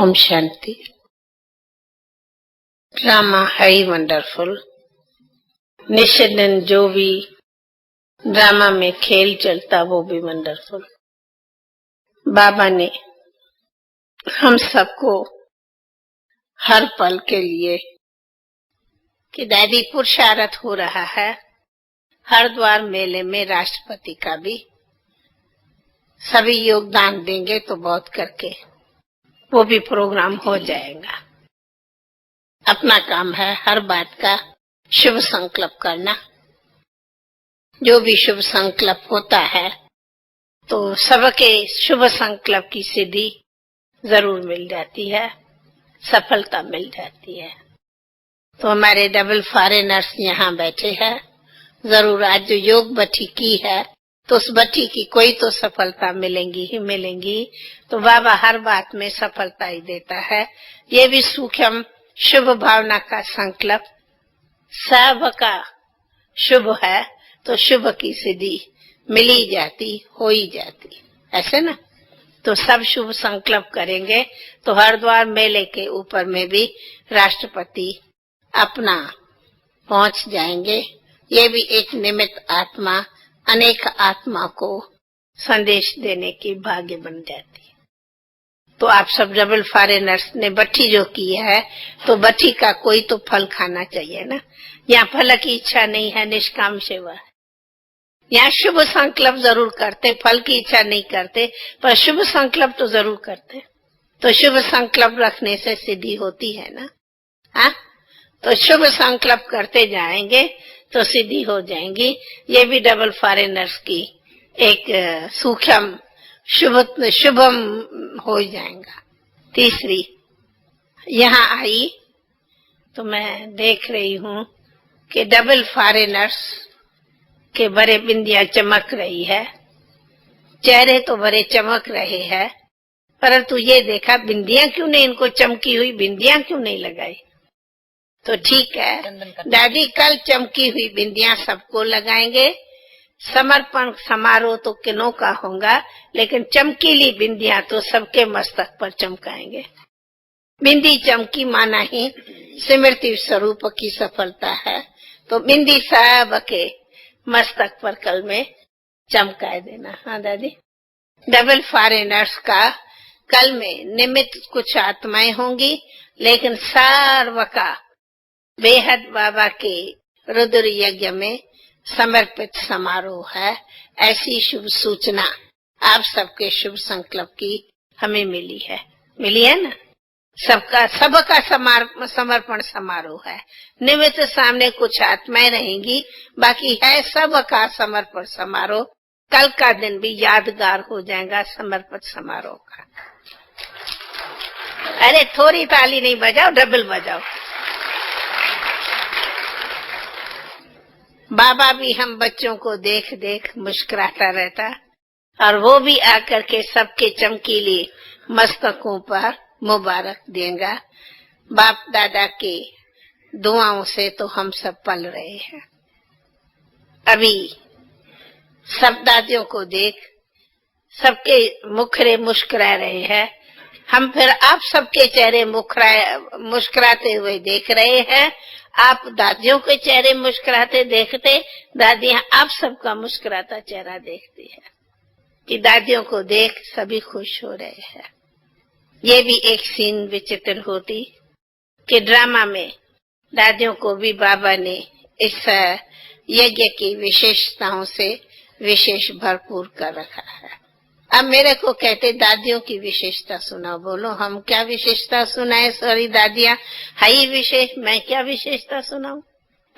Om Shanti. Drama है ही wonderful. निश्चित जो भी ड्रामा में खेल चलता वो भी वंडरफुल। बाबा ने हम सबको हर पल के लिए कि दादी पुरुषार्थ हो रहा है, हरिद्वार मेले में राष्ट्रपति का भी सभी योगदान देंगे तो बहुत करके वो भी प्रोग्राम हो जाएगा। अपना काम है हर बात का शुभ संकल्प करना। जो भी शुभ संकल्प होता है तो सबके शुभ संकल्प की सिद्धि जरूर मिल जाती है, सफलता मिल जाती है। तो हमारे डबल फॉरेनर्स यहाँ बैठे हैं, जरूर आज जो योग बठी की है तो उस बठी की कोई तो सफलता मिलेंगी ही मिलेंगी। तो बाबा हर बात में सफलता ही देता है। ये भी सूक्ष्म शुभ भावना का संकल्प सबका शुभ है तो शुभ की सिद्धि मिली जाती, हो ही जाती, ऐसे ना। तो सब शुभ संकल्प करेंगे तो हरिद्वार मेले के ऊपर में भी राष्ट्रपति अपना पहुंच जाएंगे। ये भी एक निमित्त आत्मा अनेक आत्मा को संदेश देने की भाग्य बन जाती है। तो आप सब डबल फॉरेनर्स ने बट्टी जो की है तो बट्टी का कोई तो फल खाना चाहिए ना। यहाँ फल की इच्छा नहीं है, निष्काम सेवा है। यहाँ शुभ संकल्प जरूर करते, फल की इच्छा नहीं करते, पर शुभ संकल्प तो जरूर करते। तो शुभ संकल्प रखने से सिद्धि होती है ना। हाँ, तो शुभ संकल्प करते जाएंगे तो सिद्धि हो जाएंगी। ये भी डबल फॉरेनर्स की एक सूक्ष्म शुभम हो जाएगा। तीसरी यहाँ आई तो मैं देख रही हूँ कि डबल फॉरेनर्स के बड़े बिंदियां चमक रही है, चेहरे तो बड़े चमक रहे हैं, परंतु ये देखा बिंदियां क्यों नहीं, इनको चमकी हुई बिंदियां क्यों नहीं लगाई। तो ठीक है दादी, कल चमकी हुई बिंदियां सबको लगाएंगे। समर्पण समारोह तो किनों का होगा, लेकिन चमकीली बिंदियां तो सबके मस्तक पर चमकाएंगे। बिंदी चमकी माना ही स्मृति स्वरूप की सफलता है। तो बिंदी सबके मस्तक पर कल में चमकाए देना। हाँ दादी, डबल फॉरेनर्स का कल में निमित्त कुछ आत्माएं होंगी, लेकिन सर्व का बेहद बाबा के रुद्र यज्ञ में समर्पित समारोह है। ऐसी शुभ सूचना आप सबके शुभ संकल्प की हमें मिली है ना। सबका समर्पण समारोह है। निमित्त सामने कुछ आत्माएं रहेंगी, बाकी है सबका समर्पण समारोह। कल का दिन भी यादगार हो जाएगा समर्पित समारोह का। अरे थोड़ी ताली नहीं बजाओ, डबल बजाओ। बाबा भी हम बच्चों को देख देख मुस्कुराता रहता और वो भी आकर के सबके चमकीली मस्तकों पर मुबारक देगा। बाप दादा के दुआओं से तो हम सब पल रहे हैं। अभी सब दादियों को देख सबके मुखरे मुस्कुरा रहे हैं। हम फिर आप सबके चेहरे मुस्कुराते हुए देख रहे हैं। आप दादियों के चेहरे मुस्कुराते देखते, दादियां आप सबका मुस्कुराता चेहरा देखती है कि दादियों को देख सभी खुश हो रहे हैं। ये भी एक सीन विचित्र होती कि ड्रामा में दादियों को भी बाबा ने इस यज्ञ की विशेषताओं से विशेष भरपूर कर रखा है। अब मेरे को कहते दादियों की विशेषता सुनाओ। बोलो हम क्या विशेषता सुनाए। सॉरी दादियां है ही विशेष, मैं क्या विशेषता सुनाऊं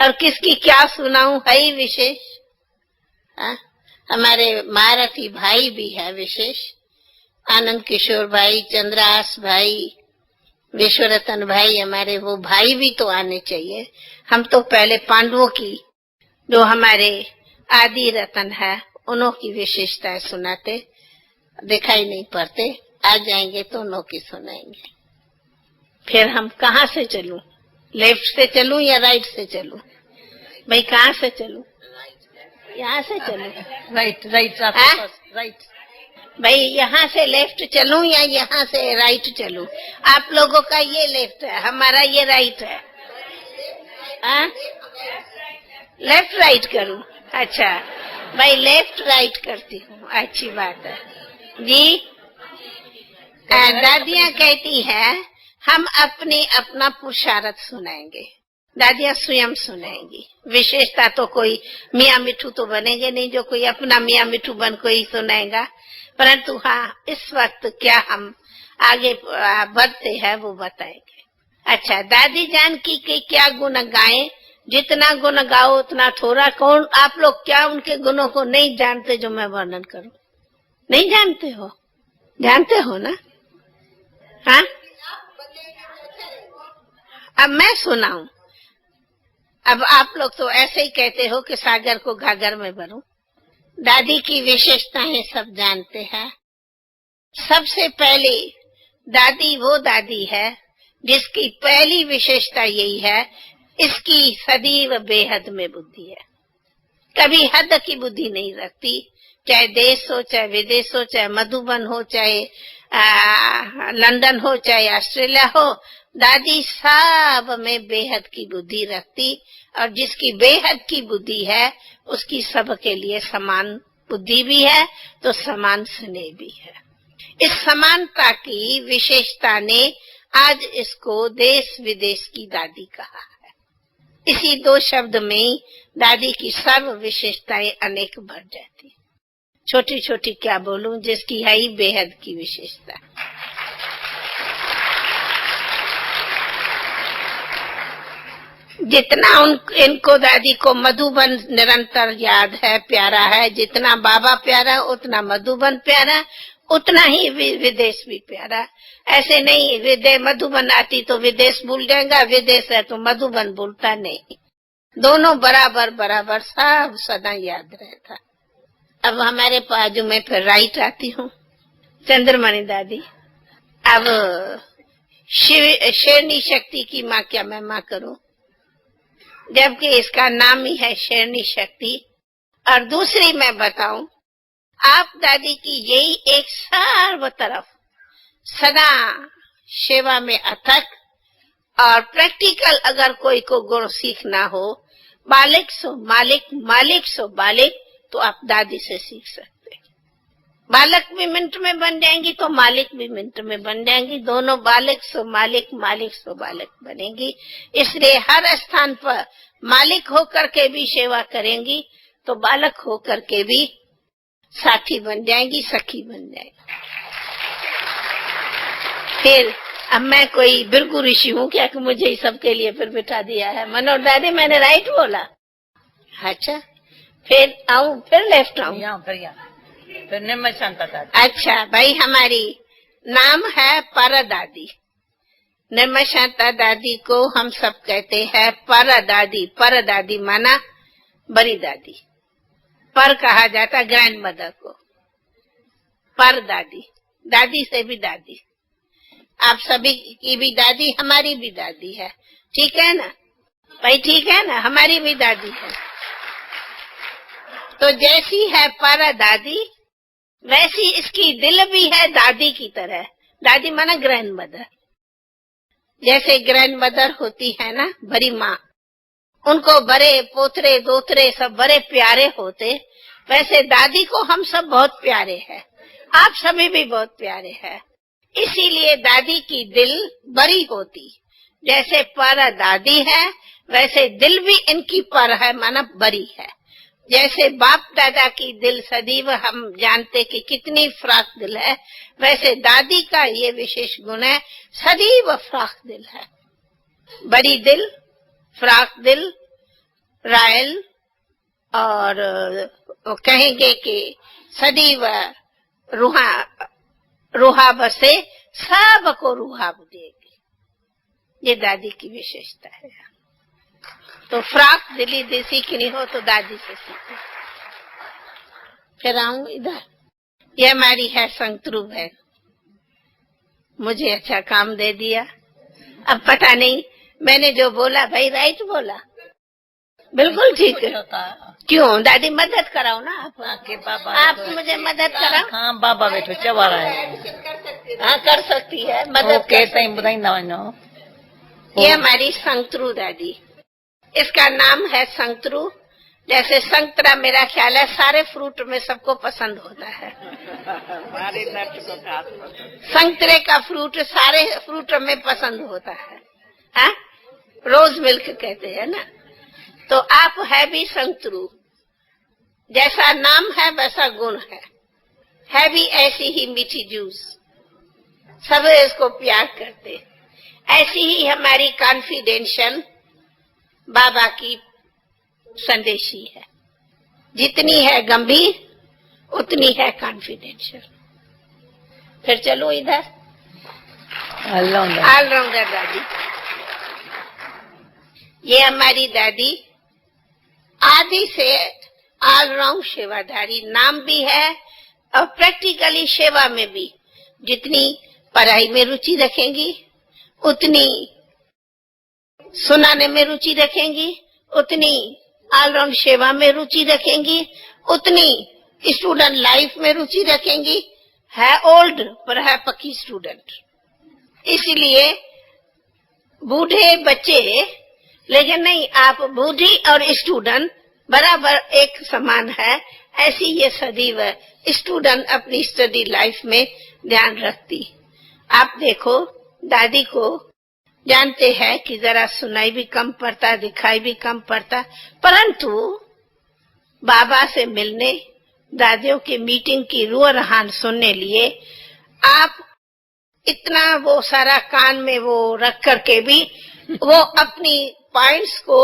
और किसकी क्या सुनाऊं, है ही विशेष। हमारे महारथी भाई भी है विशेष, आनंद किशोर भाई, चंद्रास भाई, विश्वरतन भाई, हमारे वो भाई भी तो आने चाहिए। हम तो पहले पांडवों की जो हमारे आदि रतन है उन्हों की विशेषताएं सुनाते, दिखाई नहीं पड़ते। आ जाएंगे तो उन्हों की सुनाएंगे। फिर हम कहाँ से चलूं, लेफ्ट से चलूं या राइट से चलूं? भाई कहाँ से चलूं? यहाँ से चलूं? Right right right. भाई यहाँ से लेफ्ट चलूं या यहाँ से राइट चलूं? आप लोगों का ये लेफ्ट है, हमारा ये राइट है। लेफ्ट राइट करूं? अच्छा भाई, लेफ्ट राइट करती हूँ, अच्छी बात है जी। दादियाँ कहती है हम अपना पुरुषार्थ सुनाएंगे, दादियाँ स्वयं सुनाएंगी। विशेषता तो कोई मियाँ मिठू तो बनेंगे नहीं जो कोई अपना मियाँ मिठू बन कोई सुनाएगा, परंतु हाँ इस वक्त क्या हम आगे बढ़ते हैं वो बताएंगे। अच्छा, दादी जान की क्या गुण गाएं? जितना गुण गाओ उतना थोड़ा। कौन आप लोग क्या उनके गुणों को नहीं जानते जो मैं वर्णन करूं? नहीं जानते हो? जानते हो ना? हाँ, अब मैं सुनाऊं। अब आप लोग तो ऐसे ही कहते हो कि सागर को घाघर में भरूं। दादी की विशेषताएं सब जानते हैं। सबसे पहले दादी वो दादी है जिसकी पहली विशेषता यही है, इसकी सदैव बेहद में बुद्धि है। कभी हद की बुद्धि नहीं रखती, चाहे देश हो, चाहे विदेश हो, चाहे मधुबन हो, चाहे लंदन हो, चाहे ऑस्ट्रेलिया हो, दादी सब में बेहद की बुद्धि रखती। और जिसकी बेहद की बुद्धि है उसकी सबके लिए समान बुद्धि भी है तो समान स्नेह भी है। इस समानता की विशेषता ने आज इसको देश विदेश की दादी कहा है। इसी दो शब्द में दादी की सर्व विशेषताएं अनेक बढ़ जाती। छोटी छोटी क्या बोलूं, जिसकी है ही बेहद की विशेषता। जितना इनको दादी को मधुबन निरंतर याद है, प्यारा है। जितना बाबा प्यारा उतना मधुबन प्यारा, उतना ही विदेश भी प्यारा। ऐसे नहीं मधुबन आती तो विदेश भूल जाएगा, विदेश है तो मधुबन भूलता नहीं। दोनों बराबर बराबर सब सदा याद रहता। अब हमारे बाजू में फिर राइट आती हूँ, चंद्रमणि दादी। अब शेरनी शक्ति की माँ क्या मैं माँ करूं, जबकि इसका नाम ही है शेरनी शक्ति। और दूसरी मैं बताऊं, आप दादी की यही एक सर्व तरफ सदा सेवा में अथक और प्रैक्टिकल अगर कोई को गुण सीखना हो, बालिक सो मालिक, मालिक सो बालिक, तो आप दादी से सीख सकते। बालक भी मिनट में बन जाएंगी तो मालिक भी मिनट में बन जाएंगी। दोनों बालक सो मालिक, मालिक सो बालक बनेंगी। इसलिए हर स्थान पर मालिक होकर के भी सेवा करेंगी तो बालक होकर के भी साथी बन जाएंगी, सखी बन जाएगी। फिर अब मैं कोई बिरगु ऋषि हूँ क्या कि मुझे ही सबके लिए फिर बिठा दिया है? मनोहर दादी मैंने राइट बोला? अच्छा, फिर आऊं, फिर लेफ्ट आऊं, फिर निर्मल शांता दादी। अच्छा भाई, हमारी नाम है पर दादी। निर्मल शांता दादी को हम सब कहते हैं पर दादी। पर दादी माना बड़ी दादी, पर कहा जाता ग्रैंड मदर को। पर दादी, दादी से भी दादी। आप सभी की भी दादी हमारी भी दादी है, ठीक है ना भाई? ठीक है ना, हमारी भी दादी है। तो जैसी है पर दादी वैसी इसकी दिल भी है दादी की तरह। दादी माना ग्रैंड मदर। जैसे ग्रैंड मदर होती है ना बड़ी माँ, उनको बड़े पोतरे दोतरे सब बड़े प्यारे होते, वैसे दादी को हम सब बहुत प्यारे हैं। आप सभी भी बहुत प्यारे हैं। इसीलिए दादी की दिल बड़ी होती। जैसे पर दादी है वैसे दिल भी इनकी पर है, माना बड़ी है। जैसे बाप दादा की दिल सदैव हम जानते कि कितनी फ्राक दिल है, वैसे दादी का ये विशेष गुण है, सदैव फ्राक दिल है। बड़ी दिल, फ्राक दिल, रायल, और कहेंगे कि सदैव रूहा बसे, सबको रूहा देगी। ये दादी की विशेषता है। तो फ्राक दिली देसी की नहीं हो तो दादी से सीखो। फिर आऊं इधर, ये हमारी है संतरू बहन। मुझे अच्छा काम दे दिया। अब पता नहीं मैंने जो बोला भाई राइट बोला? बिल्कुल ठीक है। क्यों दादी मदद कराओ ना आप। आके बाबा आप मुझे मदद कराओ। हाँ बाबा बैठो चवारा है। हाँ कर सकती है मदद। ओके तई बुधाई ना। ये हमारी संतरू दादी, इसका नाम है संतरू। जैसे संतरा मेरा ख्याल है सारे फ्रूट में सबको पसंद होता है। संतरे का फ्रूट सारे फ्रूट में पसंद होता है। हाँ? रोज मिल्क कहते हैं ना। तो आप है भी संतरू, जैसा नाम है वैसा गुण है भी ऐसी ही मीठी जूस, सब इसको प्यार करते। ऐसी ही हमारी कॉन्फिडेंशियल बाबा की संदेशी है, जितनी है गंभीर उतनी है कॉन्फिडेंशियल। फिर चलो इधर ऑलराउंडर दादी। ये हमारी दादी आदि से ऑलराउंड सेवाधारी नाम भी है और प्रैक्टिकली सेवा में भी जितनी पढ़ाई में रुचि रखेंगी उतनी सुनाने में रुचि रखेंगी, उतनी ऑलराउंड सेवा में रुचि रखेंगी, उतनी स्टूडेंट लाइफ में रुचि रखेंगी। है ओल्ड पर है पक्की स्टूडेंट, इसलिए बूढ़े बच्चे लेकिन नहीं, आप बूढ़ी और स्टूडेंट बराबर एक समान है। ऐसी ये सदैव स्टूडेंट अपनी स्टडी लाइफ में ध्यान रखती। आप देखो दादी को जानते हैं कि जरा सुनाई भी कम पड़ता, दिखाई भी कम पड़ता, परंतु बाबा से मिलने, दादियों की मीटिंग की रूह रहान सुनने लिए आप इतना वो सारा कान में वो रख करके भी वो अपनी पॉइंट्स को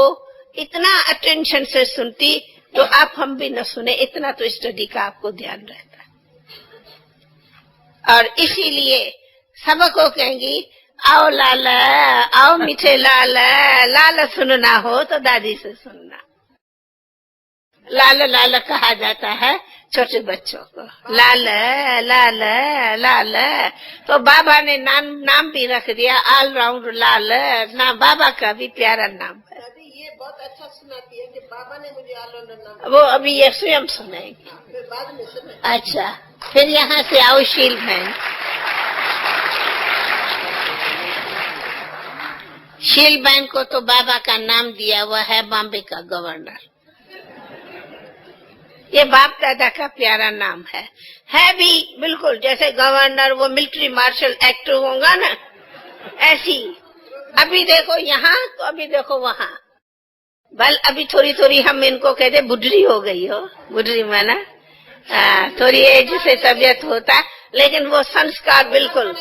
इतना अटेंशन से सुनती, तो आप हम भी न सुने इतना तो स्टडी का आपको ध्यान रहता। और इसीलिए सबको कहेंगी आओ लाला, आओ मीठे लाला, लाला सुनना हो तो दादी से सुनना। लाला लाला कहा जाता है छोटे बच्चों को, लाला लाला लाला। तो बाबा ने नाम भी रख दिया ऑलराउंड लाला, ना बाबा का भी प्यारा नाम है। ये बहुत अच्छा सुनाती है कि बाबा ने मुझे ऑलराउंडर नाम। वो अभी ये स्वयं सुनाएगी, फिर बाद में सुने। अच्छा फिर यहाँ से आओ शील बहन। शील बहन को तो बाबा का नाम दिया हुआ है बॉम्बे का गवर्नर। ये बाप दादा का प्यारा नाम है भी बिल्कुल जैसे गवर्नर वो मिलिट्री मार्शल एक्ट होगा ना, ऐसी अभी देखो यहाँ तो अभी देखो वहाँ। बल अभी थोड़ी थोड़ी हम इनको कहते बुढ़ी हो गई हो, बुढ़ी माना थोड़ी एज से तबियत होता, लेकिन वो संस्कार बिल्कुल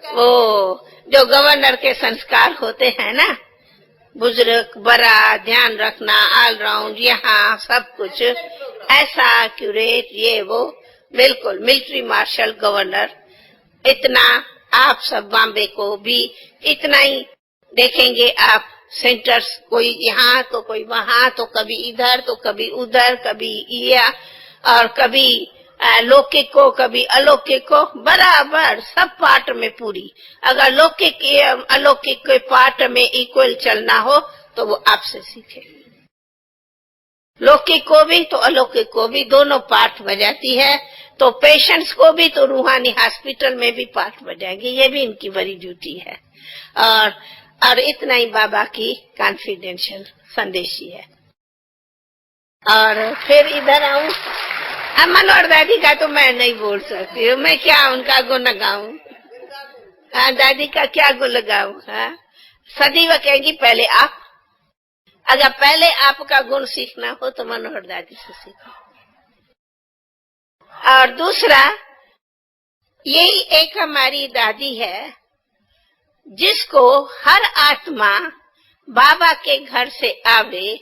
वो जो गवर्नर के संस्कार होते हैं ना, बुजुर्ग बड़ा ध्यान रखना, ऑलराउंड यहाँ सब कुछ ऐसा एक्यूरेट, ये वो बिल्कुल मिलिट्री मार्शल गवर्नर। इतना आप सब बॉम्बे को भी इतना ही देखेंगे आप, सेंटर्स कोई यहाँ तो कोई वहाँ, तो कभी इधर तो कभी उधर, कभी ये और कभी लौकिक को कभी अलौकिक को, बराबर सब पार्ट में पूरी। अगर लौकिक अलौकिक के पार्ट में इक्वल चलना हो तो वो आपसे सीखे। लौकिक को भी तो अलौकिक को भी दोनों पार्ट बजाती है, तो पेशेंट्स को भी तो रूहानी हॉस्पिटल में भी पार्ट बजाएंगे। ये भी इनकी बड़ी ड्यूटी है। और इतना ही बाबा की कॉन्फिडेंशियल संदेशी है। और फिर इधर आऊं, अमन और दादी का तो मैं नहीं बोल सकती हूँ, मैं क्या उनका गुण गाऊं। दादी का क्या गुण गाऊं। सदैव कहेंगी पहले आप, अगर पहले आपका गुण सीखना हो तो मनोहर दादी से सीखो। और दूसरा यही एक हमारी दादी है जिसको हर आत्मा बाबा के घर से आवे,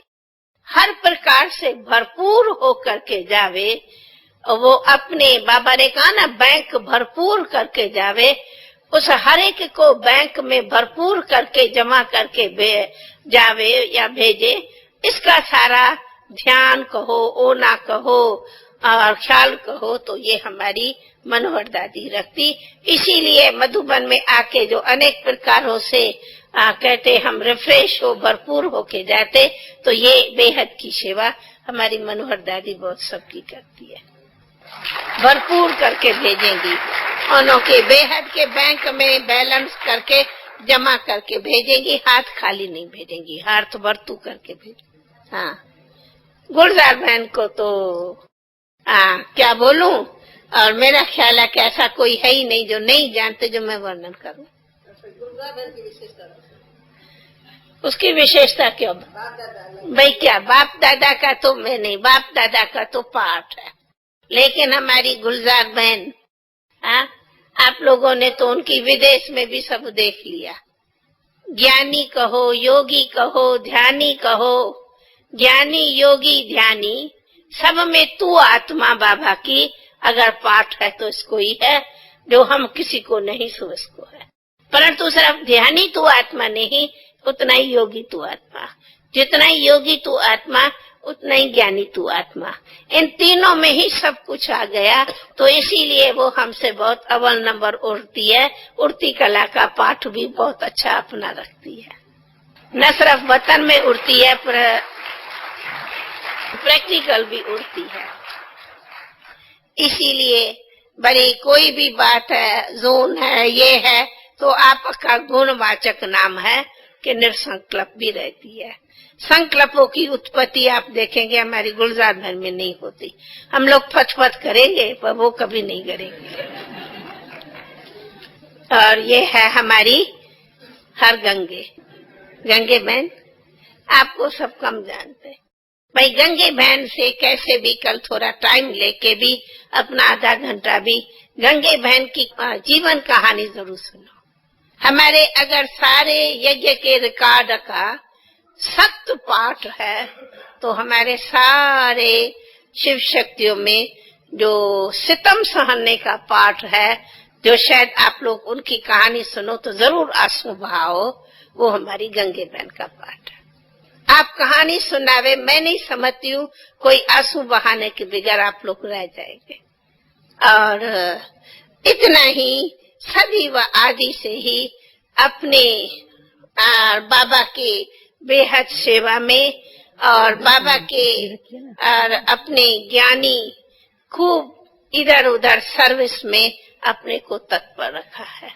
हर प्रकार से भरपूर होकर के जावे। वो अपने बाबा ने कहा ना बैंक भरपूर करके जावे, उस हर एक को बैंक में भरपूर करके जमा करके जावे या भेजे। इसका सारा ध्यान कहो, ओना कहो और ख्याल कहो तो ये हमारी मनोहर दादी रखती। इसीलिए मधुबन में आके जो अनेक प्रकारों से कहते हम रिफ्रेश हो, भरपूर होके जाते, तो ये बेहद की सेवा हमारी मनोहर दादी बहुत सबकी करती है, भरपूर करके भेजेंगी। उन्हों के बेहद के बैंक में बैलेंस करके जमा करके भेजेंगी, हाथ खाली नहीं भेजेंगी, हाथ भरतू करके भेजेंगी। हाँ, गुलजार बहन को तो क्या बोलूं, और मेरा ख्याल है कि ऐसा कोई है ही नहीं जो नहीं जानते जो मैं वर्णन करूं। गुलजार बहन की विशेषता उसकी विशेषता क्यों भाई, क्या बाप दादा का तो मैं नहीं, बाप दादा का तो पाठ है, लेकिन हमारी गुलजार बहन, आप लोगों ने तो उनकी विदेश में भी सब देख लिया। ज्ञानी कहो, योगी कहो, ध्यानी कहो, ज्ञानी योगी ध्यानी, सब में तू आत्मा बाबा की अगर पाठ है तो इसको ही है, जो हम किसी को नहीं सो इसको है। परंतु सिर्फ ध्यानी तू आत्मा नहीं, उतना ही योगी तू आत्मा, जितना ही योगी तू आत्मा उतना ही ज्ञानी तू आत्मा, इन तीनों में ही सब कुछ आ गया। तो इसीलिए वो हमसे बहुत अव्वल नंबर उड़ती है। उड़ती कला का पाठ भी बहुत अच्छा अपना रखती है, न सिर्फ वतन में उड़ती है, प्रैक्टिकल भी उड़ती है। इसीलिए बड़ी कोई भी बात है, जोन है, ये है, तो आपका गुणवाचक नाम है कि निर्संकल्प भी रहती है। संकल्पों की उत्पत्ति आप देखेंगे हमारी गुलजार बहन में नहीं होती। हम लोग फत करेंगे पर वो कभी नहीं करेंगे। और ये है हमारी हर गंगे बहन, आपको सब कम जानते हैं भाई। गंगे बहन से कैसे भी कल थोड़ा टाइम लेके भी अपना आधा घंटा भी गंगे बहन की जीवन कहानी जरूर सुनो। हमारे अगर सारे यज्ञ के रिकॉर्ड का सख्त पाठ है तो हमारे सारे शिव शक्तियों में जो सितम सहने का पाठ है, जो शायद आप लोग उनकी कहानी सुनो तो जरूर आंसू बहाओ, वो हमारी गंगे बहन का पाठ है। आप कहानी सुनावे, मैं नहीं समझती हूँ कोई आंसू बहाने के बगैर आप लोग रह जाएंगे। और इतना ही सदी व आदि से ही अपने बाबा के बेहद सेवा में और बाबा के और अपने ज्ञानी खूब इधर उधर सर्विस में अपने को तत्पर रखा है।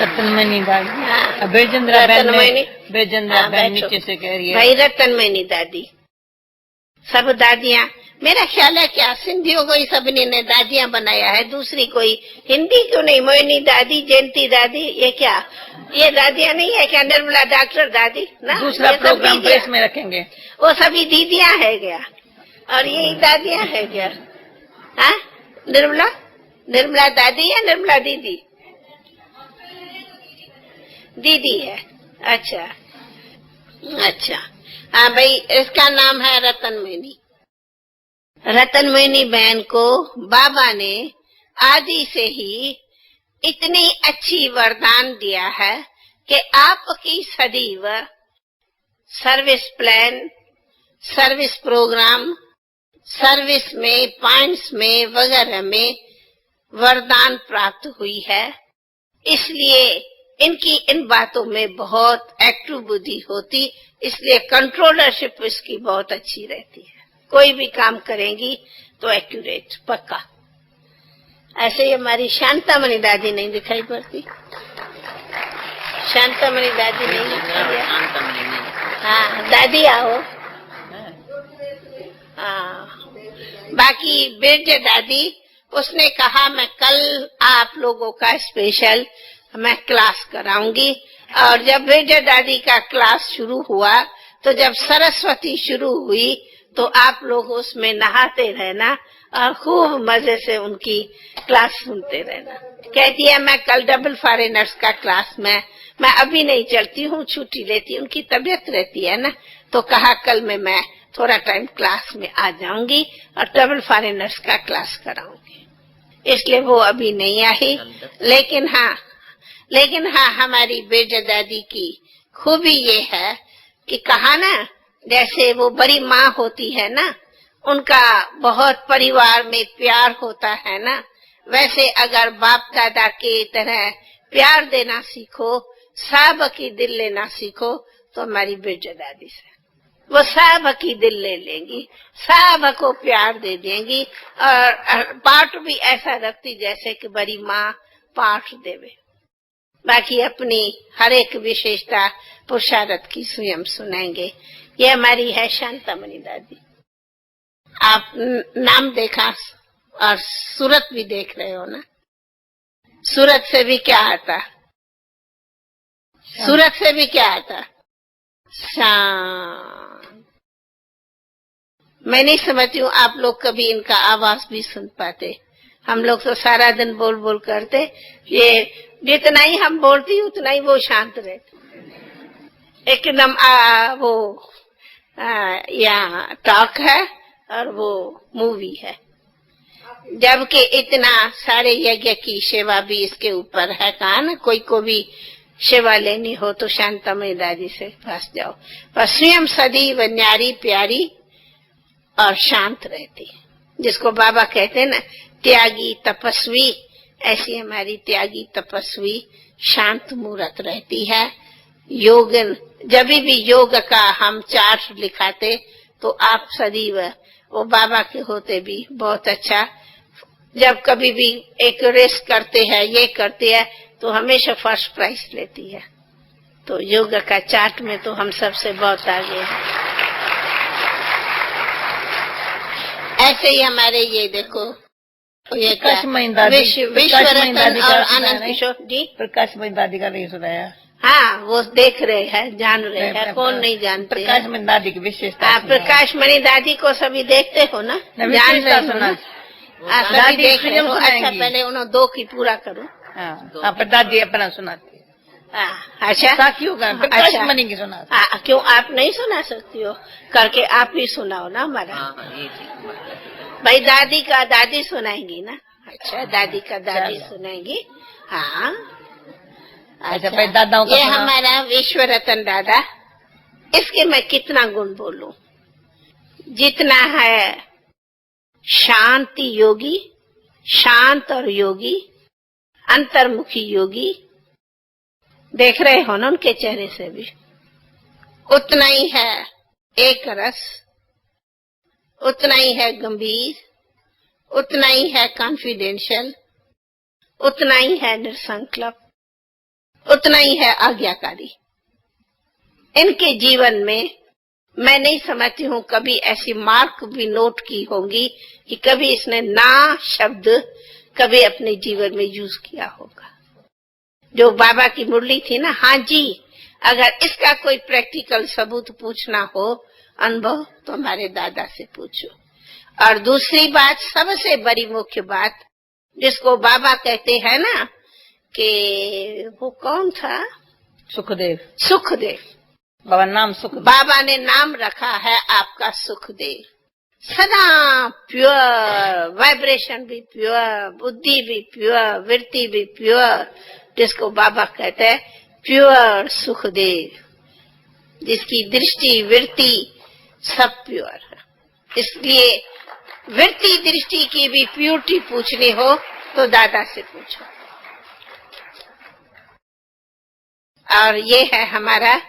रतनमणि दादी, बेजेंद्रा बहन नीचे से कह रही है भाई रतनमणि दादी, सब दादियां, मेरा ख्याल है क्या सिंधियों को ही सबने ने दादियां बनाया है, दूसरी कोई हिंदी क्यों नहीं? मोहिनी दादी, जयंती दादी, ये क्या ये दादियां नहीं है क्या? निर्मला डॉक्टर दादी ना, दूसरा प्रोग्राम प्रेस में रखेंगे, वो सभी दीदियां है गया और यही दादियां है गया। हाँ, निर्मला दादी या निर्मला दीदी? दीदी है। अच्छा, हाँ भाई, इसका नाम है रतनमणि। रतनमणि बहन को बाबा ने आदि से ही इतनी अच्छी वरदान दिया है कि आपकी सदैव service plan, service program, service में पॉइंट्स में वगैरह में वरदान प्राप्त हुई है। इसलिए इनकी इन बातों में बहुत एक्टिव बुद्धि होती, इसलिए कंट्रोलरशिप इसकी बहुत अच्छी रहती है। कोई भी काम करेंगी तो एक्यूरेट, पक्का। ऐसे ही हमारी शांतामणि दादी नहीं दिखाई पड़ती, शांतामणि दादी नहीं दिखाई। हाँ दादी आओ। हाँ, बाकी बिरज दादी, उसने कहा मैं कल आप लोगों का स्पेशल मैं क्लास कराऊंगी। और जब बिरज दादी का क्लास शुरू हुआ तो जब सरस्वती शुरू हुई तो आप लोग उसमें नहाते रहना और खूब मजे से उनकी क्लास सुनते रहना। कहती है मैं कल डबल फॉरेनर्स का क्लास में मैं अभी नहीं चलती हूँ, छुट्टी लेती, उनकी तबीयत रहती है ना, तो कहा कल में मैं थोड़ा टाइम क्लास में आ जाऊंगी और डबल फॉरेनर्स का क्लास कराऊंगी, इसलिए वो अभी नहीं आई। लेकिन हाँ हमारी बेजा दादी की खूबी ये है कि कहा ना, जैसे वो बड़ी माँ होती है ना, उनका बहुत परिवार में प्यार होता है ना, वैसे अगर बाप दादा के तरह प्यार देना सीखो, साहब की दिल लेना सीखो तो हमारी बिरजा दादी से। वो सब की दिल ले लेंगी, सब को प्यार दे देंगी और पाठ भी ऐसा रखती जैसे कि बड़ी माँ पाठ देवे। बाकी अपनी हर एक विशेषता पुरुषार्थ की स्वयं सुनाएंगे। ये हमारी है शांतामणि दादी। आप नाम देखा और सूरत भी देख रहे हो ना। सूरत से भी क्या आता, सूरत से भी क्या आता, शांत। मैं नहीं समझती हूँ आप लोग कभी इनका आवाज भी सुन पाते। हम लोग तो सारा दिन बोल बोल करते, ये जितना ही हम बोलती उतना ही वो शांत रहते। एकदम वो यहाँ टॉक है और वो मूवी है। जबकि इतना सारे यज्ञ की सेवा भी इसके ऊपर है। कहा ना, कोई को भी सेवा लेनी हो तो शांतामणि दादी से पास जाओ। पर स्वयं सदैव न्यारी प्यारी और शांत रहती है, जिसको बाबा कहते हैं ना त्यागी तपस्वी। ऐसी हमारी त्यागी तपस्वी शांत मूर्त रहती है। योग जब भी योग का हम चार्ट लिखाते तो आप सदैव वो बाबा के होते भी बहुत अच्छा। जब कभी भी एक रेस करते हैं, ये करते हैं, तो हमेशा फर्स्ट प्राइज लेती है। तो योग का चार्ट में तो हम सबसे बहुत आगे हैं। ऐसे ही हमारे ये देखो, ये विश्व रतन और आनंद किशोर जी, प्रकाशमणि दादी का नहीं सुनाया। हाँ, वो देख रहे हैं, जान रहे हैं, कौन नहीं जानते। प्रकाशमणि दादी की विशेषता। प्रकाशमणि दादी को सभी देखते हो ना, जान रहे हो ना, सभी देख रहे हो। अच्छा, पहले उन्होंने 2 की पूरा करो। हाँ, पर दादी अपना सुनाती। अच्छा, क्यों प्रकाशमणि की सुना? क्यों आप नहीं सुना सकती हो? करके आप ही सुनाओ ना हमारा। भाई दादी का दादी सुनाएंगी ना। अच्छा, दादी का दादी सुनाएंगी। हाँ, अच्छा, भाई दादाओं का ये हमारा विश्व रतन दादा। इसके मैं कितना गुण बोलूं, जितना है शांति योगी, शांत और योगी, अंतर्मुखी योगी। देख रहे हो ना उनके चेहरे से भी, उतना ही है एक रस, उतना ही है गंभीर, उतना ही है कॉन्फिडेंशियल, उतना ही है निसंकल्प, उतना ही है आज्ञाकारी। इनके जीवन में मैं नहीं समझती हूँ कभी ऐसी मार्क भी नोट की होंगी कि कभी इसने ना शब्द कभी अपने जीवन में यूज किया होगा। जो बाबा की मुरली थी ना, हाँ जी, अगर इसका कोई प्रैक्टिकल सबूत पूछना हो, अनुभव, तो हमारे दादा से पूछो। और दूसरी बात, सबसे बड़ी मुख्य बात, जिसको बाबा कहते हैं ना कि वो कौन था, सुखदेव। सुखदेव बाबा नाम सुखदेव, बाबा ने नाम रखा है आपका सुखदेव। सदा प्योर, वाइब्रेशन भी प्योर, बुद्धि भी प्योर, वृत्ति भी प्योर, जिसको बाबा कहते हैं प्योर सुखदेव, जिसकी दृष्टि वृत्ति सब प्योर है। इसलिए वृत्ति दृष्टि की भी प्योरिटी पूछनी हो तो दादा से पूछो। और ये है हमारा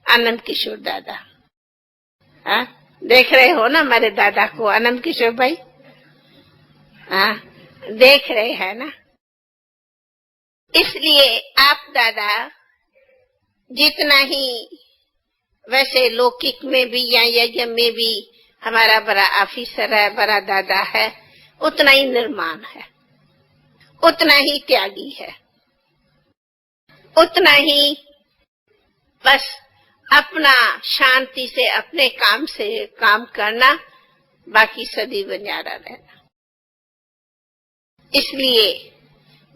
आनंद किशोर दादा। हाँ, देख रहे हो ना हमारे दादा को, आनंद किशोर भाई। हाँ, देख रहे हैं ना। इसलिए आप दादा जितना ही वैसे लौकिक में भी या यज्ञ में भी हमारा बड़ा ऑफिसर है, बड़ा दादा है, उतना ही निर्माण है, उतना ही त्यागी है, उतना ही बस अपना शांति से अपने काम से काम करना, बाकी सदैव न्यारा रहना। इसलिए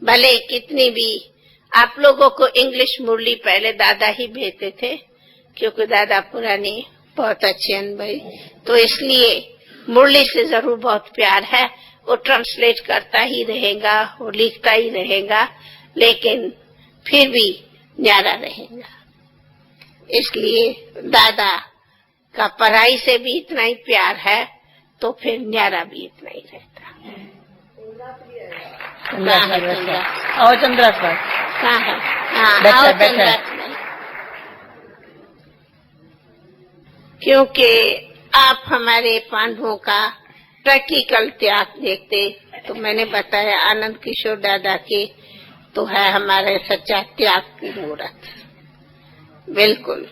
भले कितनी भी आप लोगों को इंग्लिश मुरली पहले दादा ही भेजते थे, क्योंकि दादा पुरानी बहुत अच्छे अनुभवी, तो इसलिए मुरली से जरूर बहुत प्यार है। वो ट्रांसलेट करता ही रहेगा, वो लिखता ही रहेगा, लेकिन फिर भी न्यारा रहेगा। इसलिए दादा का पढ़ाई से भी इतना ही प्यार है, तो फिर न्यारा भी इतना ही रहता है। चंद्रा कहाँ है? हाँ, क्योंकि आप हमारे पांडवों का प्रैक्टिकल त्याग देखते, तो मैंने बताया आनंद किशोर दादा के तो है हमारे सच्चा त्याग की मूर्त, बिल्कुल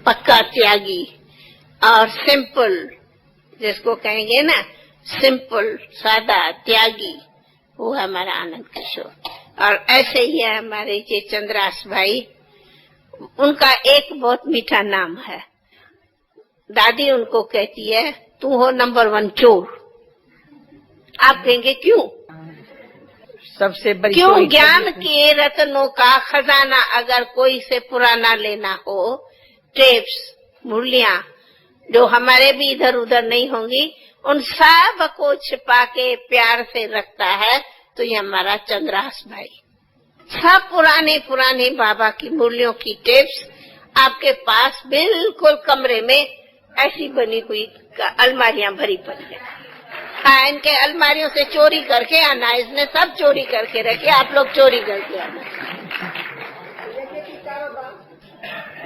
पक्का त्यागी और सिंपल, जिसको कहेंगे ना सिंपल सादा त्यागी, वो है हमारा आनंद किशोर। और ऐसे ही है हमारे ये चंद्रास भाई, उनका एक बहुत मीठा नाम है। दादी उनको कहती है तू हो नंबर 1 चोर। आप कहेंगे क्यों? सबसे बड़ी क्यों? ज्ञान के रत्नों का खजाना अगर कोई से पुराना लेना हो, टेप्स मुरलियां जो हमारे भी इधर उधर नहीं होंगी, उन सब को छिपा के प्यार से रखता है, तो ये हमारा चंद्रास भाई। सब पुराने पुराने बाबा की मुरलियों की टेप्स आपके पास बिल्कुल कमरे में ऐसी बनी हुई अलमारियां भरी पड़ी है। हाँ, इनके अलमारियों से चोरी करके आना, इसने सब चोरी करके रखे, आप लोग चोरी करके आना।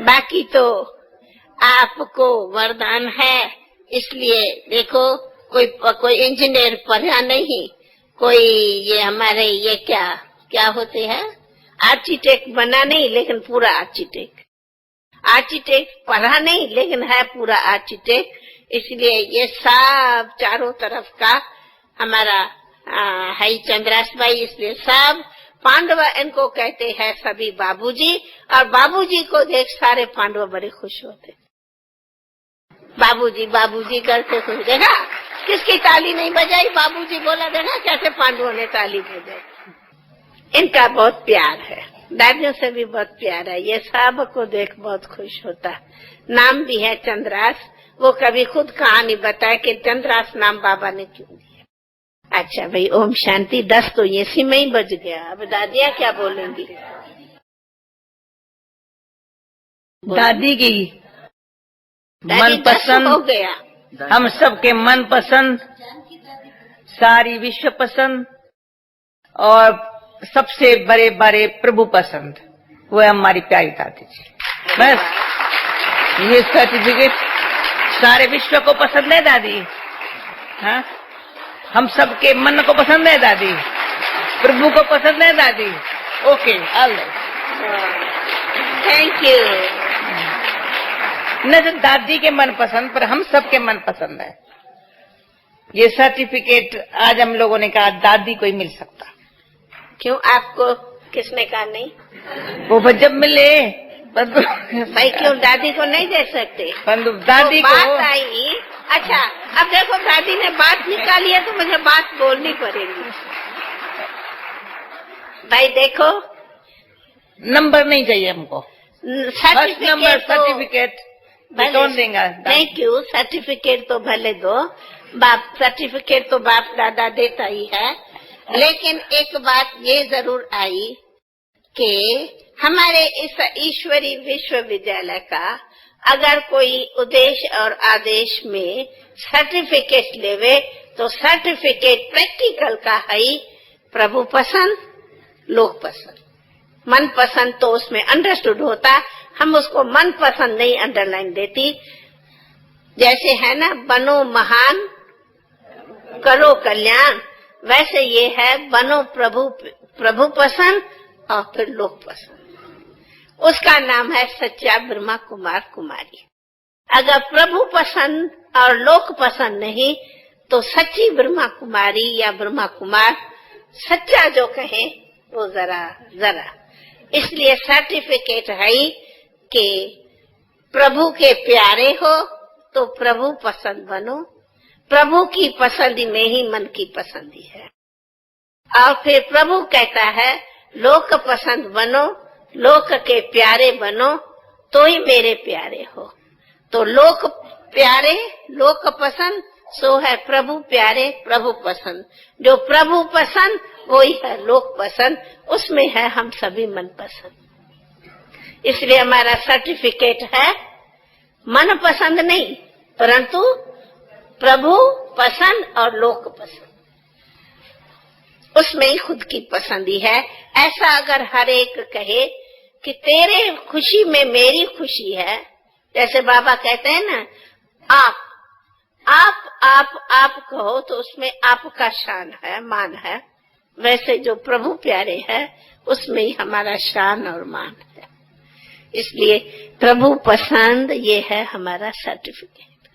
बाकी तो आपको वरदान है, इसलिए देखो कोई इंजीनियर पढ़ा नहीं, कोई ये हमारे ये क्या होते हैं आर्किटेक्ट बना नहीं, लेकिन पूरा आर्किटेक्ट पढ़ा नहीं, लेकिन है पूरा आर्किटेक्ट। इसलिए ये सब चारों तरफ का हमारा है चंद्रास भाई। इसलिए सब पांडव इनको कहते हैं सभी बाबूजी, और बाबूजी को देख सारे पांडव बड़े खुश होते। बाबूजी बाबूजी करते खुश, देखा किसकी ताली नहीं बजाई, बाबूजी बोला, देखा कैसे पांडवों ने ताली बजाई। इनका बहुत प्यार है, दादियों से भी बहुत प्यार है, ये सब को देख बहुत खुश होता। नाम भी है चंद्रास, वो कभी खुद कहानी बताए कि चंद्रास नाम बाबा ने क्यों दिया। अच्छा भाई, ओम शांति। 10 तो इसी में ही बज गया, अब दादियाँ क्या बोलेंगी? दादी की मनपसंद हो गया, हम सबके मन पसंद, सारी विश्व पसंद और सबसे बड़े बड़े प्रभु पसंद, वो है हमारी प्यारी दादी जी। बस ये सर्टिफिकेट सारे विश्व को पसंद है दादी। हाँ, हम सबके मन को पसंद है दादी, प्रभु को पसंद है दादी। Okay, all thank you. न तो दादी के मन पसंद, पर हम सबके मन पसंद है। ये सर्टिफिकेट आज हम लोगों ने कहा दादी को ही मिल सकता। क्यों, आपको किसने कहा नहीं? वो जब मिले भाई, क्यों दादी को नहीं दे सकते? दादी तो को बात आई। अच्छा, अब देखो दादी ने बात निकाली है, तो मुझे बात बोलनी पड़ेगी। भाई देखो, नंबर नहीं चाहिए हमको, फर्स्ट नंबर सर्टिफिकेट कौन देगा? Thank you. सर्टिफिकेट तो भले दो, सर्टिफिकेट तो बाप दादा देता ही है, लेकिन एक बात ये जरूर आई कि हमारे इस ईश्वरी विश्वविद्यालय का अगर कोई उद्देश्य और आदेश में सर्टिफिकेट लेवे, तो सर्टिफिकेट प्रैक्टिकल का है ही प्रभु पसंद, लोक पसंद। मन पसंद तो उसमें अंडरस्टूड होता, हम उसको मन पसंद नहीं अंडरलाइन देती। जैसे है ना, बनो महान करो कल्याण, वैसे ये है बनो प्रभु पसंद और फिर लोक पसंद। उसका नाम है सच्चा ब्रह्मा कुमार कुमारी। अगर प्रभु पसंद और लोक पसंद नहीं, तो सच्ची ब्रह्मा कुमारी या ब्रह्मा कुमार सच्चा जो कहे वो जरा। इसलिए सर्टिफिकेट है कि प्रभु के प्यारे हो तो प्रभु पसंद बनो, प्रभु की पसंदी में ही मन की पसंदी है। और फिर प्रभु कहता है लोक पसंद बनो, लोक के प्यारे बनो, तो ही मेरे प्यारे हो। तो लोक प्यारे लोक पसंद, सो है प्रभु प्यारे प्रभु पसंद। जो प्रभु पसंद वही है लोक पसंद, उसमें है हम सभी मन पसंद। इसलिए हमारा सर्टिफिकेट है मन पसंद नहीं, परंतु प्रभु पसंद और लोक पसंद, उसमें ही खुद की पसंदी है। ऐसा अगर हर एक कहे कि तेरे खुशी में मेरी खुशी है, जैसे बाबा कहते हैं ना, आप कहो तो उसमें आपका शान है, मान है। वैसे जो प्रभु प्यारे है उसमें ही हमारा शान और मान है। इसलिए प्रभु पसंद ये है हमारा सर्टिफिकेट।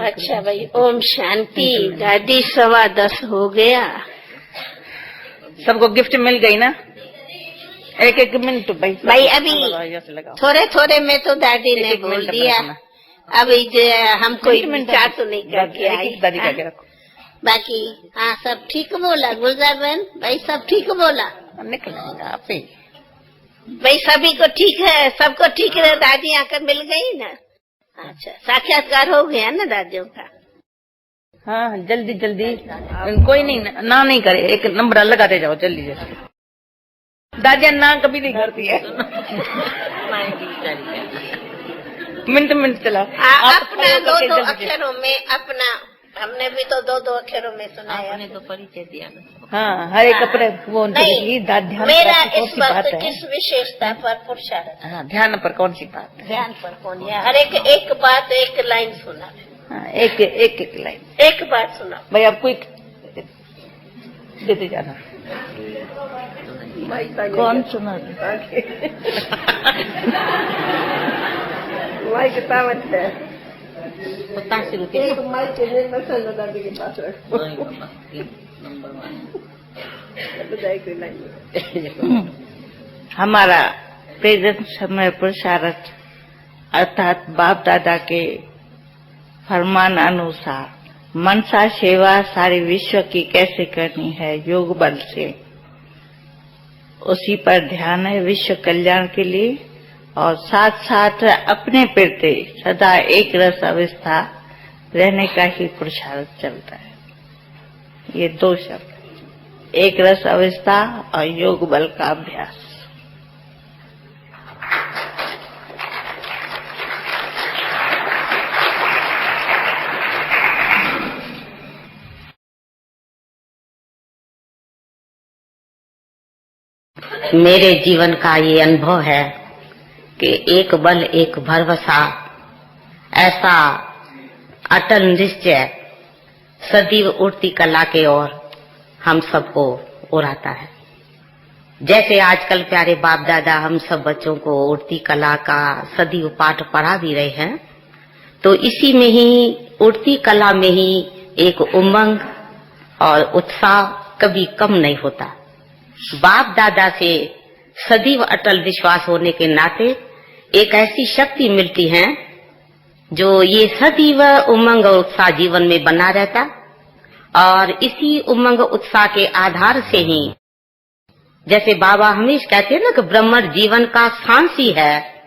अच्छा भाई, ओम शांति। दादी 10:15 हो गया। सबको गिफ्ट मिल गई ना? एक मिनट भाई अभी थोड़े में तो दादी ने बोल दिया। अभी हम कोई विचार तो नहीं करके आई। दादी का रखो बाकी हाँ सब ठीक बोला गुलजार बहन भाई, सब ठीक बोला। निकलेगा आप ही भाई सभी को ठीक है, सबको ठीक है। दादी आकर मिल गई ना। अच्छा, साक्षात्कार हो गया ना दादियों का? हाँ जल्दी जल्दी, कोई नहीं ना नहीं करे, एक नंबर लगाते जाओ जल्दी जल्दी। दादिया ना कभी नहीं करती है। मिनट चला अपना दो अक्षरों में, अपना हमने भी तो दो अक्षरों में सुनाया। आपने तो परिचय दिया। हाँ हर एक अपने वो नहीं। मेरा इस वक्त किस विशेषता पर पुरुषार्थ? हाँ ध्यान पर कौन सी बात? ध्यान पर कौन है? हर एक बात, एक लाइन सुना। हाँ, एक लाइन, एक बात सुना भाई। आपको एक देते जाना। कौन सुना? माइक तावत है। एक माइक के दादी के पास रखो। हमारा प्रेजेंट समय पुरुषार्थ अर्थात बाप दादा के फरमान अनुसार मनसा सेवा सारे विश्व की कैसे करनी है योग बल से, उसी पर ध्यान है विश्व कल्याण के लिए। और साथ साथ अपने प्रति सदा एक रस अवस्था रहने का ही पुरुषार्थ चलता है। ये दो शब्द, एक रस अवस्था और योग बल का अभ्यास। मेरे जीवन का ये अनुभव है कि एक बल एक भरवसा, ऐसा अटल निश्चय सदैव उड़ती कला के ओर हम सबको उड़ाता है। जैसे आजकल प्यारे बाप दादा हम सब बच्चों को उड़ती कला का सदैव पाठ पढ़ा भी रहे हैं, तो इसी में ही उड़ती कला में ही एक उमंग और उत्साह कभी कम नहीं होता। बाप दादा से सदैव अटल विश्वास होने के नाते एक ऐसी शक्ति मिलती है जो ये सदैव उमंग और उत्साह जीवन में बना रहता, और इसी उमंग उत्साह के आधार से ही जैसे बाबा हमेशा कहते हैं ना कि ब्रह्म जीवन का सांस ही है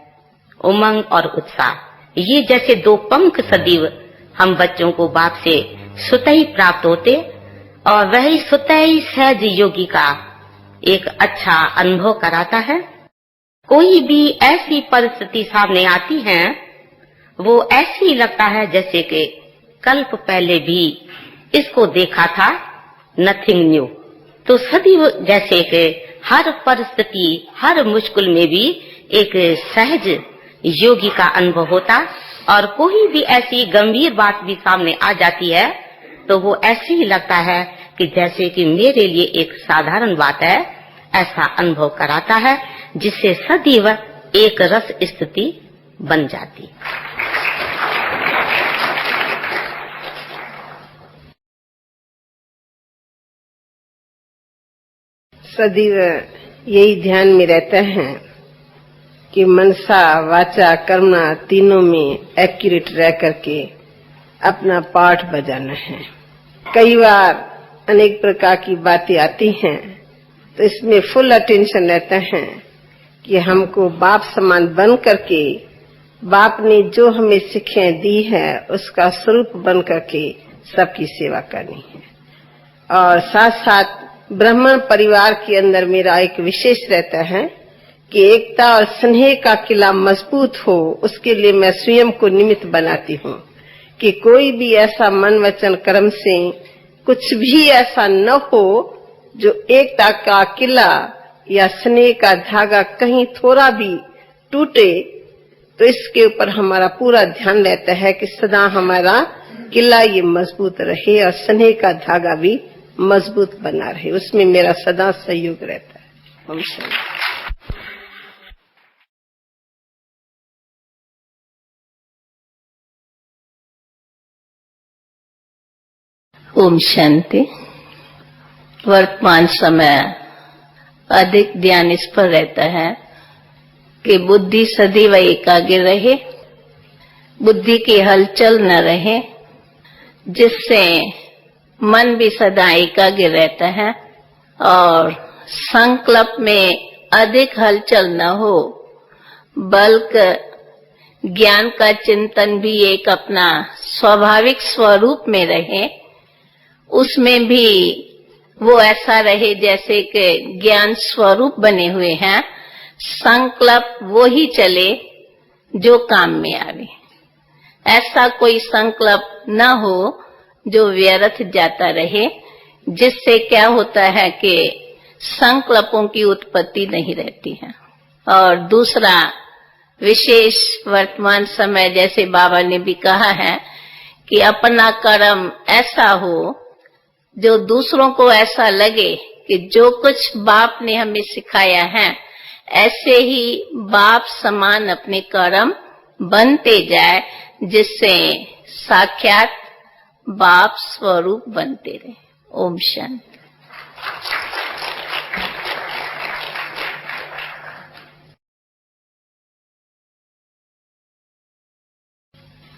उमंग और उत्साह। ये जैसे दो पंख सदैव हम बच्चों को बाप से सुतई प्राप्त होते, और वही सुतई सहज योगी का एक अच्छा अनुभव कराता है। कोई भी ऐसी परिस्थिति सामने आती है वो ऐसे ही लगता है जैसे कि कल्प पहले भी इसको देखा था, नथिंग न्यू। तो सदैव जैसे कि हर परिस्थिति हर मुश्किल में भी एक सहज योगी का अनुभव होता, और कोई भी ऐसी गंभीर बात भी सामने आ जाती है तो वो ऐसे ही लगता है कि जैसे कि मेरे लिए एक साधारण बात है, ऐसा अनुभव कराता है, जिससे सदैव एक रस स्थिति बन जाती। सदैव यही ध्यान में रहता है कि मनसा वाचा कर्मणा तीनों में एक्यूरेट रह करके अपना पाठ बजाना है। कई बार अनेक प्रकार की बातें आती हैं तो इसमें फुल अटेंशन रहता है कि हमको बाप समान बन करके बाप ने जो हमें शिक्षाएं दी है उसका स्वरूप बन करके सबकी सेवा करनी है। और साथ साथ ब्राह्मण परिवार के अंदर मेरा एक विशेष रहता है कि एकता और स्नेह का किला मजबूत हो, उसके लिए मैं स्वयं को निमित्त बनाती हूँ कि कोई भी ऐसा मन वचन कर्म से कुछ भी ऐसा न हो जो एकता का किला या स्नेह का धागा कहीं थोड़ा भी टूटे, तो इसके ऊपर हमारा पूरा ध्यान रहता है कि सदा हमारा किला ये मजबूत रहे और स्नेह का धागा भी मजबूत बना रहे, उसमें मेरा सदा सहयोग रहता है। ओम शांति। ओम शांति। वर्तमान समय अधिक ध्यान इस पर रहता है कि बुद्धि सदैव एकाग्र रहे, बुद्धि की हलचल न रहे, जिससे मन भी सदा एकाग्र रहता है और संकल्प में अधिक हलचल न हो, बल्कि ज्ञान का चिंतन भी एक अपना स्वाभाविक स्वरूप में रहे, उसमें भी वो ऐसा रहे जैसे कि ज्ञान स्वरूप बने हुए हैं। संकल्प वो ही चले जो काम में आवे, ऐसा कोई संकल्प न हो जो व्यर्थ जाता रहे, जिससे क्या होता है कि संकल्पों की उत्पत्ति नहीं रहती है। और दूसरा विशेष वर्तमान समय, जैसे बाबा ने भी कहा है कि अपना कर्म ऐसा हो जो दूसरों को ऐसा लगे कि जो कुछ बाप ने हमें सिखाया है ऐसे ही बाप समान अपने कर्म बनते जाए, जिससे साक्षात बाप स्वरूप बनते रहे। ओम शांति।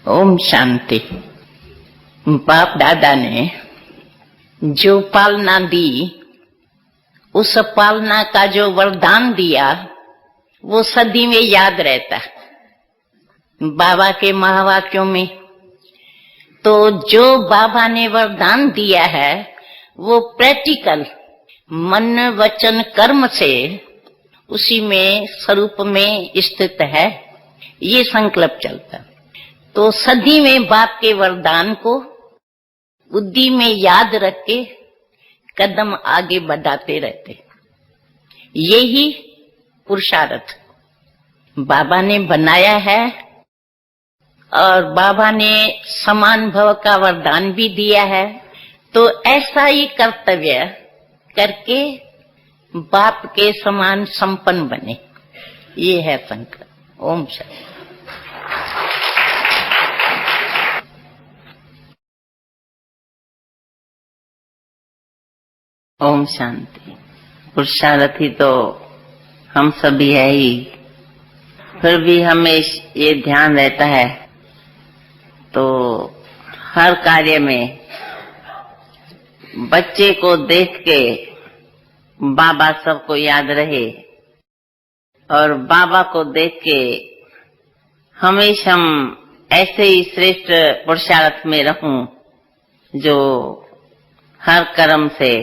ओम शांति। बाप दादा ने जो पालना दी, उस पालना का जो वरदान दिया वो सदी में याद रहता है। बाबा के महावाक्यों में तो जो बाबा ने वरदान दिया है वो प्रैक्टिकल मन वचन कर्म से उसी में स्वरूप में स्थित है, ये संकल्प चलता। तो सदी में बाप के वरदान को बुद्धि में याद रख के कदम आगे बढ़ाते रहते। यही पुरुषार्थ बाबा ने बनाया है और बाबा ने समान भव का वरदान भी दिया है। तो ऐसा ही कर्तव्य करके बाप के समान संपन्न बने, ये है संकल्प। ओम शांति। ओम शांति। पुरुषार्थी तो हम सभी है ही, फिर भी हमें ये ध्यान रहता है तो हर कार्य में बच्चे को देख के बाबा सबको याद रहे और बाबा को देख के हमेशा हम ऐसे ही श्रेष्ठ पुरुषार्थ में रहूं जो हर कर्म से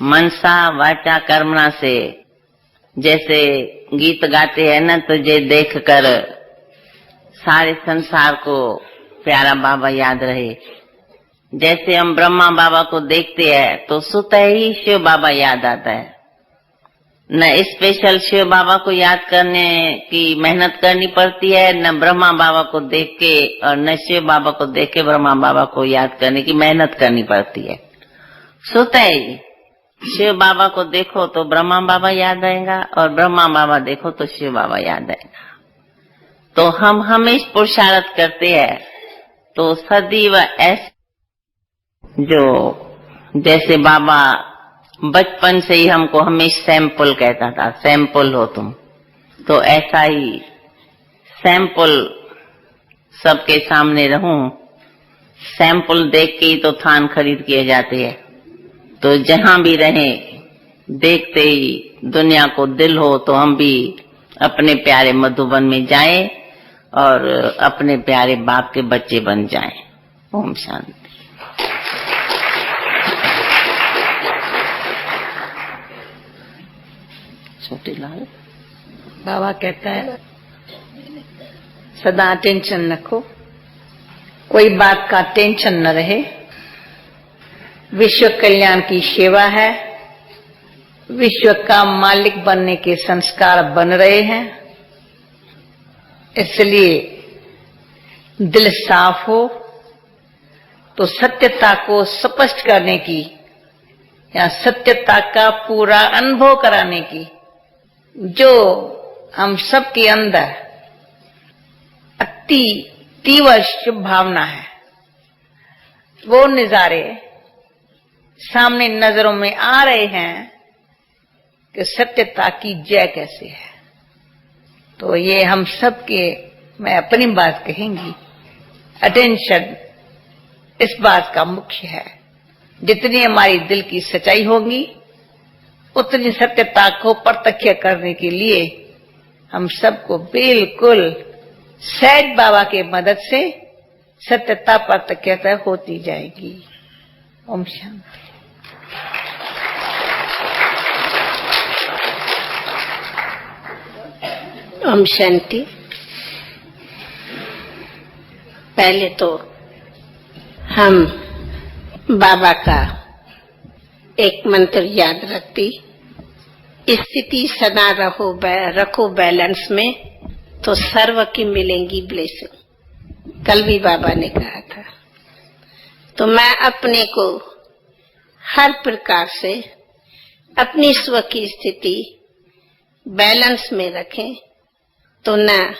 मनसा वाचा कर्मणा से, जैसे गीत गाते हैं न, तुझे देखकर सारे संसार को प्यारा बाबा याद रहे। जैसे हम ब्रह्मा बाबा को देखते हैं तो स्वतः ही शिव बाबा याद आता है, न स्पेशल शिव बाबा को याद करने की मेहनत करनी पड़ती है, न ब्रह्मा बाबा को देख के और न शिव बाबा को देख के ब्रह्मा बाबा को याद करने की मेहनत करनी पड़ती है। स्वतः ही शिव बाबा को देखो तो ब्रह्मा बाबा याद आएगा और ब्रह्मा बाबा देखो तो शिव बाबा याद आएगा। तो हम हमेशा पुरुषार्थ करते हैं तो सदैव ऐसे जो जैसे बाबा बचपन से ही हमको हमेशा सैंपल कहता था, सैंपल हो तुम, तो ऐसा ही सैंपल सबके सामने रहूं। सैंपल देख के ही तो थान खरीद किए जाते हैं। तो जहां भी रहें देखते ही दुनिया को दिल हो तो हम भी अपने प्यारे मधुबन में जाएं और अपने प्यारे बाप के बच्चे बन जाएं। ओम शांति। छोटे लाल बाबा कहता है सदा टेंशन रखो, कोई बात का टेंशन न रहे। विश्व कल्याण की सेवा है, विश्व का मालिक बनने के संस्कार बन रहे हैं। इसलिए दिल साफ हो तो सत्यता को स्पष्ट करने की या सत्यता का पूरा अनुभव कराने की जो हम सबके अंदर अति तीव्र शुभ भावना है, वो नजारे सामने नजरों में आ रहे हैं कि सत्यता की जय कैसे है। तो ये हम सबके, मैं अपनी बात कहेंगी, अटेंशन इस बात का मुख्य है। जितनी हमारी दिल की सच्चाई होगी उतनी सत्यता को प्रत्यक्ष करने के लिए हम सबको बिल्कुल सहज बाबा के मदद से सत्यता प्रत्यक्षता होती जाएगी। ओम शांति। ओम शांति। पहले तो हम बाबा का एक मंत्र याद रखती, स्थिति सदा रखो बैलेंस में तो सर्व की मिलेंगी ब्लेसिंग। कल भी बाबा ने कहा था। तो मैं अपने को हर प्रकार से अपनी स्व की स्थिति बैलेंस में रखें तो न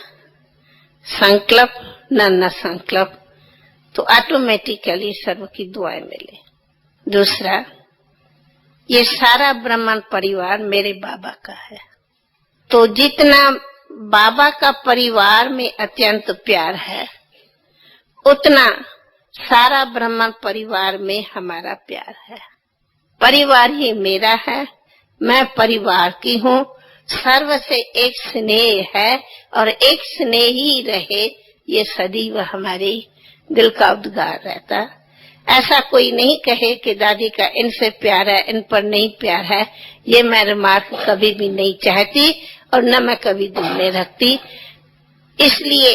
संकल्प न संकल्प, तो ऑटोमेटिकली सर्व की दुआएं मिले। दूसरा, ये सारा ब्राह्मण परिवार मेरे बाबा का है, तो जितना बाबा का परिवार में अत्यंत प्यार है उतना सारा ब्राह्मण परिवार में हमारा प्यार है। परिवार ही मेरा है, मैं परिवार की हूँ। सर्व से एक स्नेह है और एक स्नेह ही रहे, ये सदैव हमारे दिल का उद्गार रहता। ऐसा कोई नहीं कहे कि दादी का इनसे प्यार है, इन पर नहीं प्यार है, ये मैं रिमार्क कभी भी नहीं चाहती और न मैं कभी दिल में रखती। इसलिए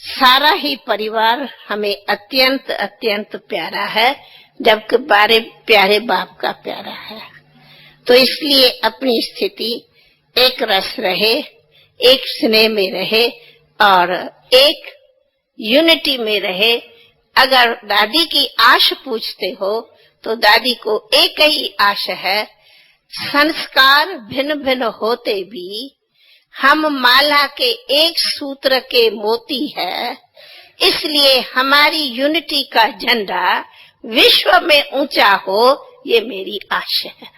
सारा ही परिवार हमें अत्यंत अत्यंत प्यारा है, जबकि बारे प्यारे बाप का प्यारा है। तो इसलिए अपनी स्थिति एक रस रहे, एक स्नेह में रहे और एक यूनिटी में रहे। अगर दादी की आश पूछते हो तो दादी को एक ही आश है, संस्कार भिन्न भिन्न होते भी हम माला के एक सूत्र के मोती है। इसलिए हमारी यूनिटी का झंडा विश्व में ऊंचा हो, ये मेरी आशा है।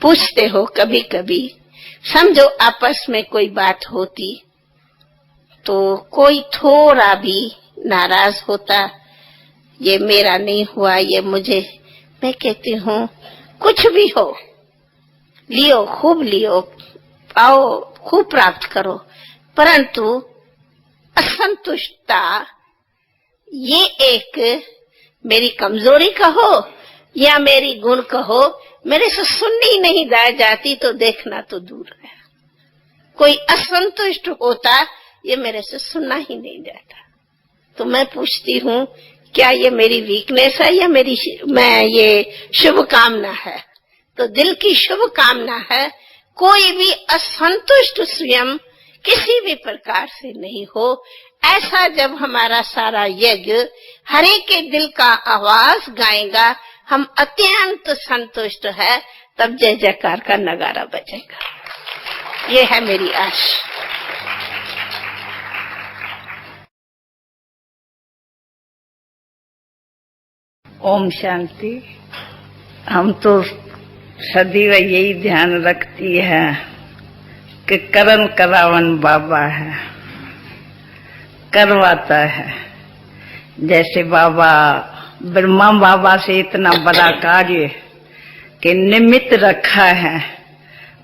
पूछते हो कभी कभी, समझो आपस में कोई बात होती तो कोई थोड़ा भी नाराज होता, ये मेरा नहीं हुआ, ये मुझे, मैं कहती हूँ कुछ भी हो, लियो खूब लियो, आओ खूब प्राप्त करो, परंतु असंतुष्टता ये एक मेरी कमजोरी कहो या मेरी गुण कहो, मेरे से सुननी नहीं जाती तो देखना तो दूर है। कोई असंतुष्ट होता, ये मेरे से सुनना ही नहीं जाता। तो मैं पूछती हूँ, क्या ये मेरी वीकनेस है या मेरी ये शुभ कामना है? तो दिल की शुभ कामना है। कोई भी असंतुष्ट स्वयं किसी भी प्रकार से नहीं हो। ऐसा जब हमारा सारा यज्ञ हरे के दिल का आवाज गाएगा, हम अत्यंत संतुष्ट है, तब जय जयकार का नगारा बजेगा। ये है मेरी आश। ओम शांति। हम तो सदैव यही ध्यान रखती है कि करन करावन बाबा है, करवाता है। जैसे बाबा ब्रह्मा बाबा से इतना बड़ा कार्य के निमित्त रखा है,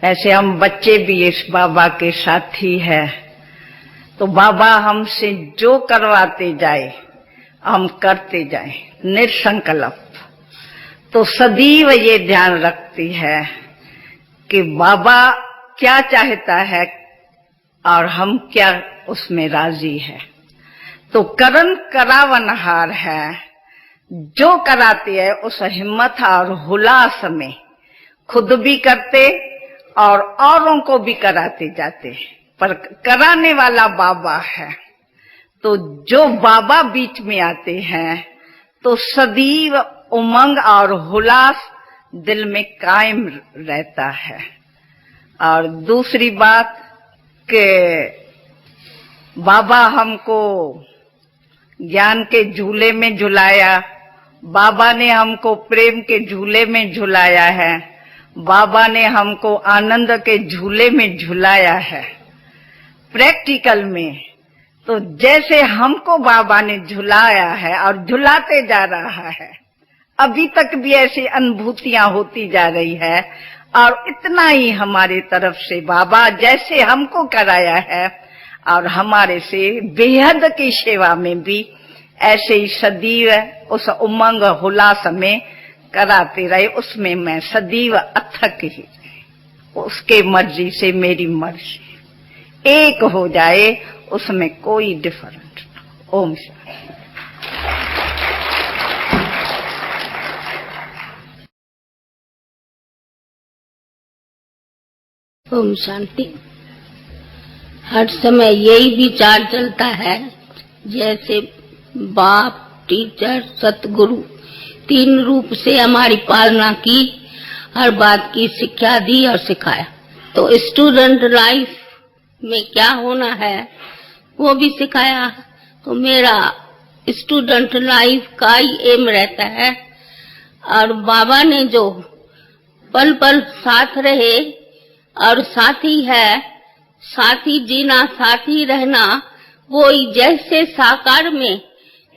ऐसे हम बच्चे भी इस बाबा के साथी है। तो बाबा हमसे जो करवाते जाए हम करते जाए निसंकल्प। तो सदैव ये ध्यान रखती है कि बाबा क्या चाहता है और हम क्या उसमें राजी है। तो करन करावनहार है, जो कराते हैं उस हिम्मत और हुलास में खुद भी करते और औरों को भी कराते जाते, पर कराने वाला बाबा है। तो जो बाबा बीच में आते हैं तो सदैव उमंग और हुलास दिल में कायम रहता है। और दूसरी बात कि बाबा हमको ज्ञान के झूले में झुलाया, बाबा ने हमको प्रेम के झूले में झुलाया है, बाबा ने हमको आनंद के झूले में झुलाया है। प्रैक्टिकल में तो जैसे हमको बाबा ने झुलाया है और झुलाते जा रहा है, अभी तक भी ऐसी अनुभूतियां होती जा रही है। और इतना ही हमारे तरफ से बाबा जैसे हमको कराया है और हमारे से बेहद की सेवा में भी ऐसे ही सदैव उस उमंग हुलास में कराते रहे। उसमें मैं सदैव अथक ही, उसके मर्जी से मेरी मर्जी एक हो जाए, उसमें कोई डिफरेंट। ओम शांति। ओम शांति। हर समय यही विचार चलता है, जैसे बाप, टीचर, सतगुरु तीन रूप से हमारी पालना की, हर बात की शिक्षा दी और सिखाया। तो स्टूडेंट लाइफ में क्या होना है वो भी सिखाया। तो मेरा स्टूडेंट लाइफ का ही एम रहता है। और बाबा ने जो पल पल साथ रहे और साथी है, साथी जीना, साथी रहना, वो ही जैसे साकार में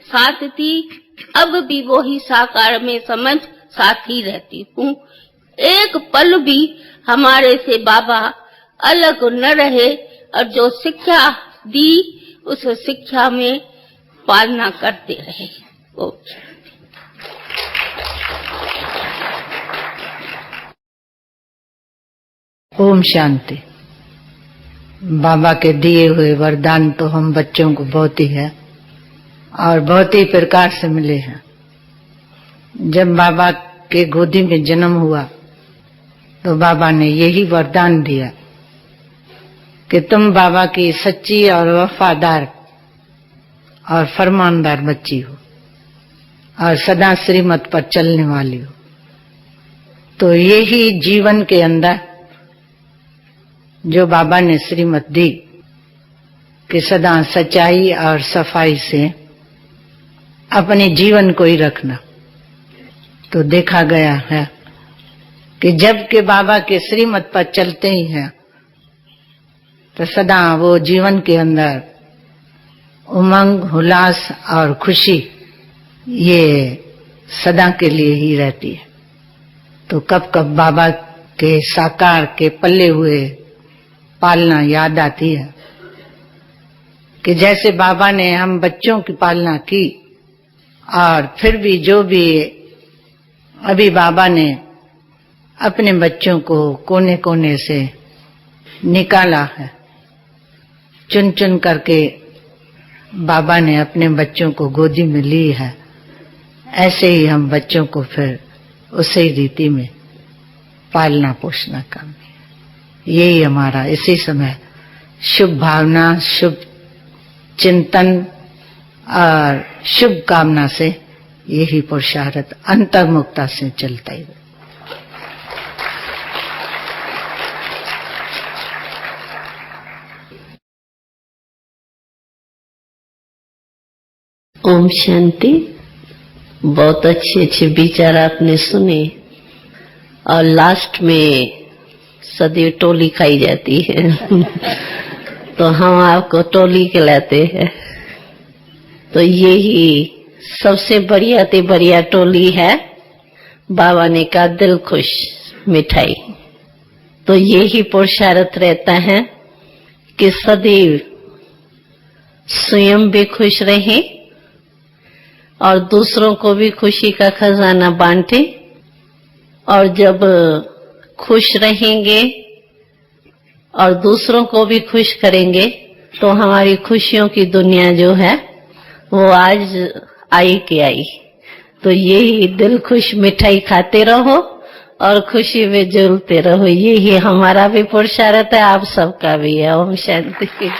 साथ थी, अब भी वो ही साकार में समझ साथी रहती हूँ। एक पल भी हमारे से बाबा अलग न रहे और जो शिक्षा दी उस शिक्षा में पालना करते रहे। ओम शांति। बाबा के दिए हुए वरदान तो हम बच्चों को बहुत ही है और बहुत ही प्रकार से मिले हैं। जब बाबा के गोदी में जन्म हुआ तो बाबा ने यही वरदान दिया कि तुम बाबा की सच्ची और वफादार और फरमानदार बच्ची हो और सदा श्रीमत पर चलने वाली हो। तो यही जीवन के अंदर जो बाबा ने श्रीमत दी कि सदा सच्चाई और सफाई से अपने जीवन को ही रखना। तो देखा गया है कि जब के बाबा के श्रीमत पर चलते ही हैं तो सदा वो जीवन के अंदर उमंग, उल्लास और खुशी ये सदा के लिए ही रहती है। तो कब कब बाबा के साकार के पल्ले हुए पालना याद आती है कि जैसे बाबा ने हम बच्चों की पालना की और फिर भी जो भी अभी बाबा ने अपने बच्चों को कोने कोने से निकाला है, चुन चुन करके बाबा ने अपने बच्चों को गोदी में ली है, ऐसे ही हम बच्चों को फिर उसी रीति में पालना पोषना करना। यही हमारा इसी समय शुभ भावना, शुभ चिंतन और शुभ कामना से यही पुरुषार्थ अंतर्मुखता से चलता ही। ओम शांति। बहुत अच्छे अच्छे विचार आपने सुने और लास्ट में सदैव टोली खाई जाती है तो हम आपको टोली खिलाते हैं। तो यही सबसे बढ़िया ते बढ़िया टोली है। बाबा ने कहा दिल खुश मिठाई। तो यही पुरुषार्थ रहता है कि सदैव स्वयं भी खुश रहे और दूसरों को भी खुशी का खजाना बांटे। और जब खुश रहेंगे और दूसरों को भी खुश करेंगे तो हमारी खुशियों की दुनिया जो है वो आज आई के आई तो यही दिल खुश मिठाई खाते रहो और खुशी में झूलते रहो, यही हमारा भी पुरुषार्थ है, आप सबका भी है। ओम शांति।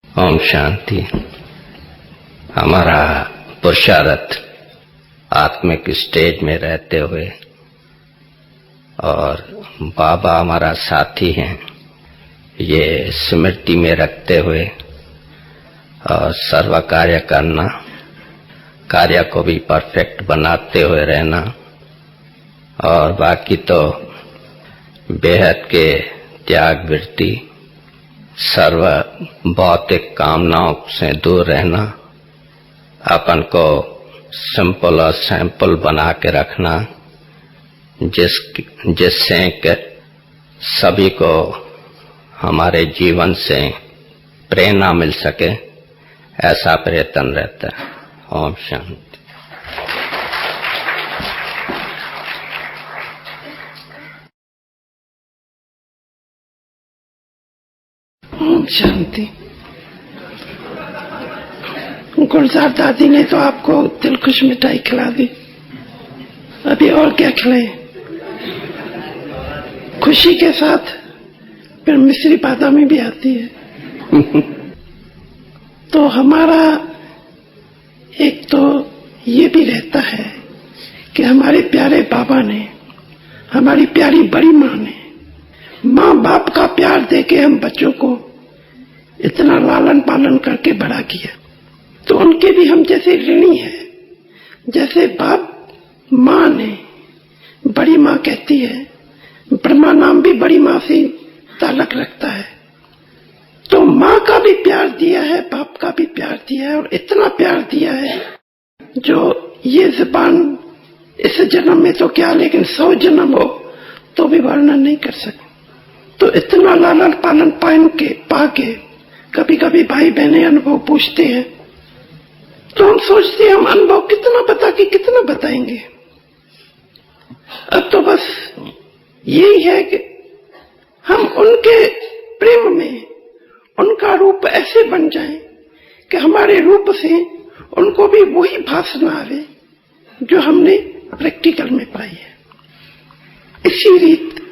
ओम शांति। हमारा पुरुषार्थ आत्मिक स्टेज में रहते हुए और बाबा हमारा साथी हैं, ये स्मृति में रखते हुए और सर्व कार्य करना, कार्य को भी परफेक्ट बनाते हुए रहना, और बाकी तो बेहद के त्याग वृत्ति, सर्व भौतिक कामनाओं से दूर रहना, अपन को सिंपल और सैंपल बना के रखना, जिससे कि सभी को हमारे जीवन से प्रेरणा मिल सके, ऐसा प्रयत्न रहता है। ओम शांति। ओम शांति। गुलजार दादी ने तो आपको दिलखुश मिठाई खिला दी, अभी और क्या खिलाए? खुशी के साथ फिर मिश्री बादामी भी आती है। तो हमारा एक तो ये भी रहता है कि हमारे प्यारे बाबा ने, हमारी प्यारी बड़ी माँ ने, माँ बाप का प्यार देके हम बच्चों को इतना लालन पालन करके बड़ा किया, तो उनके भी हम जैसे ऋणी हैं। जैसे बाप माँ ने, बड़ी माँ कहती है, ब्रह्मा नाम भी बड़ी माँ से ताल्लुक रखता है, तो माँ का भी प्यार दिया है, बाप का भी प्यार दिया है, और इतना प्यार दिया है जो ये जुबान इस जन्म में तो क्या, लेकिन 100 जन्म हो तो भी वर्णन नहीं कर सके। तो इतना लालन पालन पाके कभी कभी भाई बहनें अनुभव पूछते हैं, तो हम सोचते हैं हम अनुभव कितना बता के कितना बताएंगे। अब तो बस यही है कि हम उनके प्रेम में उनका रूप ऐसे बन जाए कि हमारे रूप से उनको भी वही भाषण आवे जो हमने प्रैक्टिकल में पाई है। इसी रीत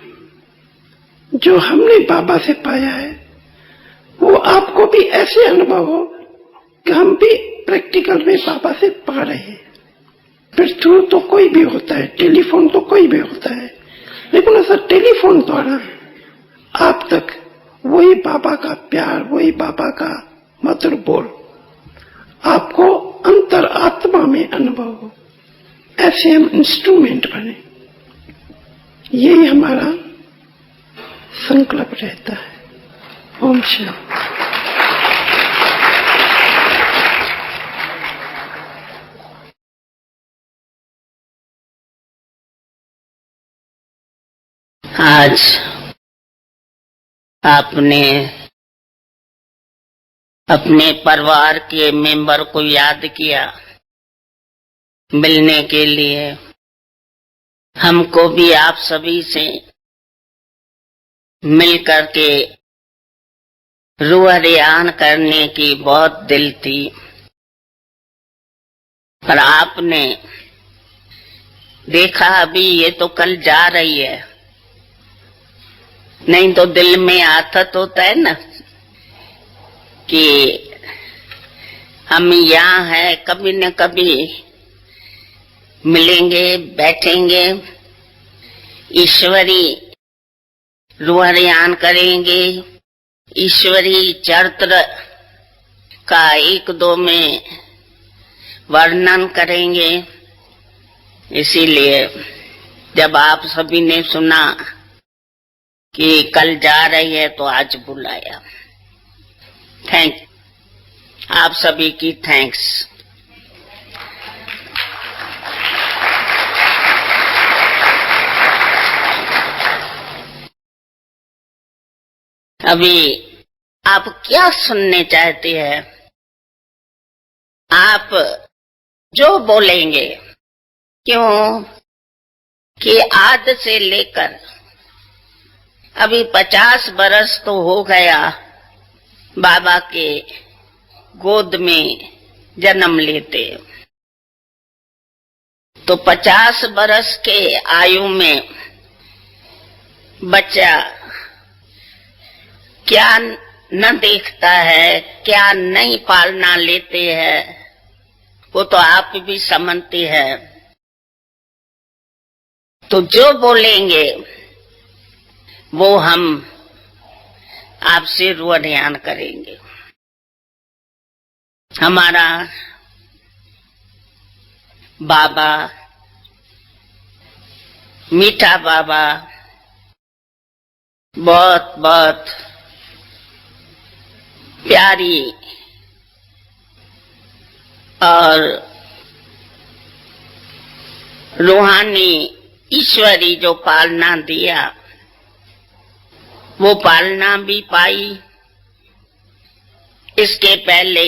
जो हमने बाबा से पाया है वो आपको भी ऐसे अनुभव हो कि हम भी प्रैक्टिकल में बाबा से पा रहे हैं। फिर थ्रू तो कोई भी होता है, टेलीफोन तो कोई भी होता है, लेकिन ऐसा टेलीफोन द्वारा आप तक वही बाबा का प्यार, वही बाबा का मधुर बोल आपको अंतर आत्मा में अनुभव हो, ऐसे हम इंस्ट्रूमेंट बने। यही हमारा संकल्प रहता है। ओम शांति। आज आपने अपने परिवार के मेंबर को याद किया मिलने के लिए। हमको भी आप सभी से मिल करके रूह रेहान करने की बहुत दिल थी, पर आपने देखा अभी ये तो कल जा रही है, नहीं तो दिल में आथत होता है ना कि हम यहाँ हैं, कभी न कभी मिलेंगे, बैठेंगे, ईश्वरी रूह रेहान करेंगे, ईश्वरी चरित्र का 1-2 में वर्णन करेंगे। इसीलिए जब आप सभी ने सुना कि कल जा रही है तो आज बुलाया। आप सभी की थैंक्स। अभी आप क्या सुनने चाहते हैं? आप जो बोलेंगे, क्यों कि आज से लेकर अभी 50 बरस तो हो गया बाबा के गोद में जन्म लेते। तो 50 बरस के आयु में बच्चा क्या न देखता है, क्या नहीं पालना लेते हैं, वो तो आप भी समझते हैं। तो जो बोलेंगे वो हम आपसे रुआन करेंगे। हमारा बाबा, मीठा बाबा, बहुत बहुत प्यारी और रूहानी ईश्वरी जो पालना दिया, वो पालना भी पाई। इसके पहले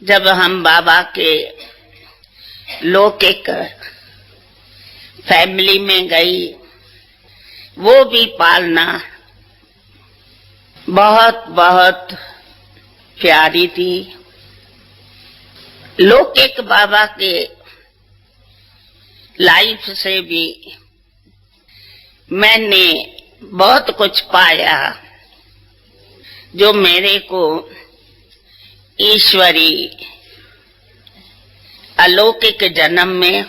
जब हम बाबा के लौकिक फैमिली में गई, वो भी पालना बहुत बहुत प्यारी थी। लौकिक बाबा के लाइफ से भी मैंने बहुत कुछ पाया जो मेरे को ईश्वरी अलौकिक जन्म में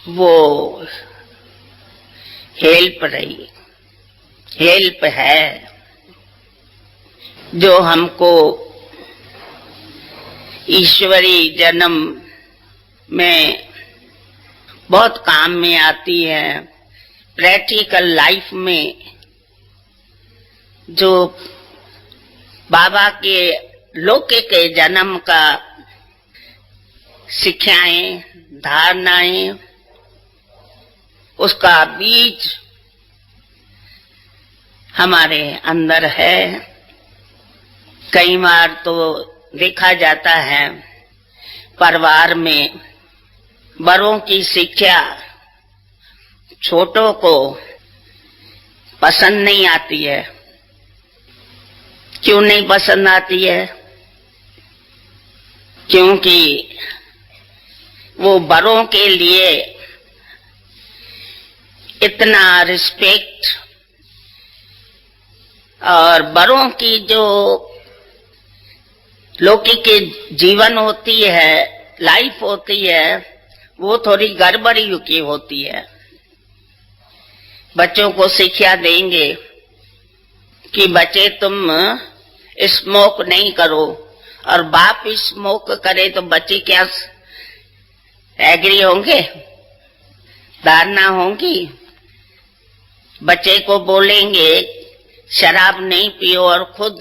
वो हेल्प रही, हेल्प है, जो हमको ईश्वरी जन्म में बहुत काम में आती है। प्रैक्टिकल लाइफ में जो बाबा के लौकिक जन्म का शिक्षाएं, धारणाएं, उसका बीज हमारे अंदर है। कई बार तो देखा जाता है परिवार में बड़ों की शिक्षा छोटों को पसंद नहीं आती है। क्यों नहीं पसंद आती है? क्योंकि वो बड़ों के लिए इतना रिस्पेक्ट और बड़ों की जो लौकिक जीवन होती है, लाइफ होती है, वो थोड़ी गड़बड़ी की होती है। बच्चों को शिक्षा देंगे कि बच्चे तुम स्मोक नहीं करो, और बाप स्मोक करे तो बच्चे क्या एग्री होंगे? धारणा होंगी। बच्चे को बोलेंगे शराब नहीं पियो और खुद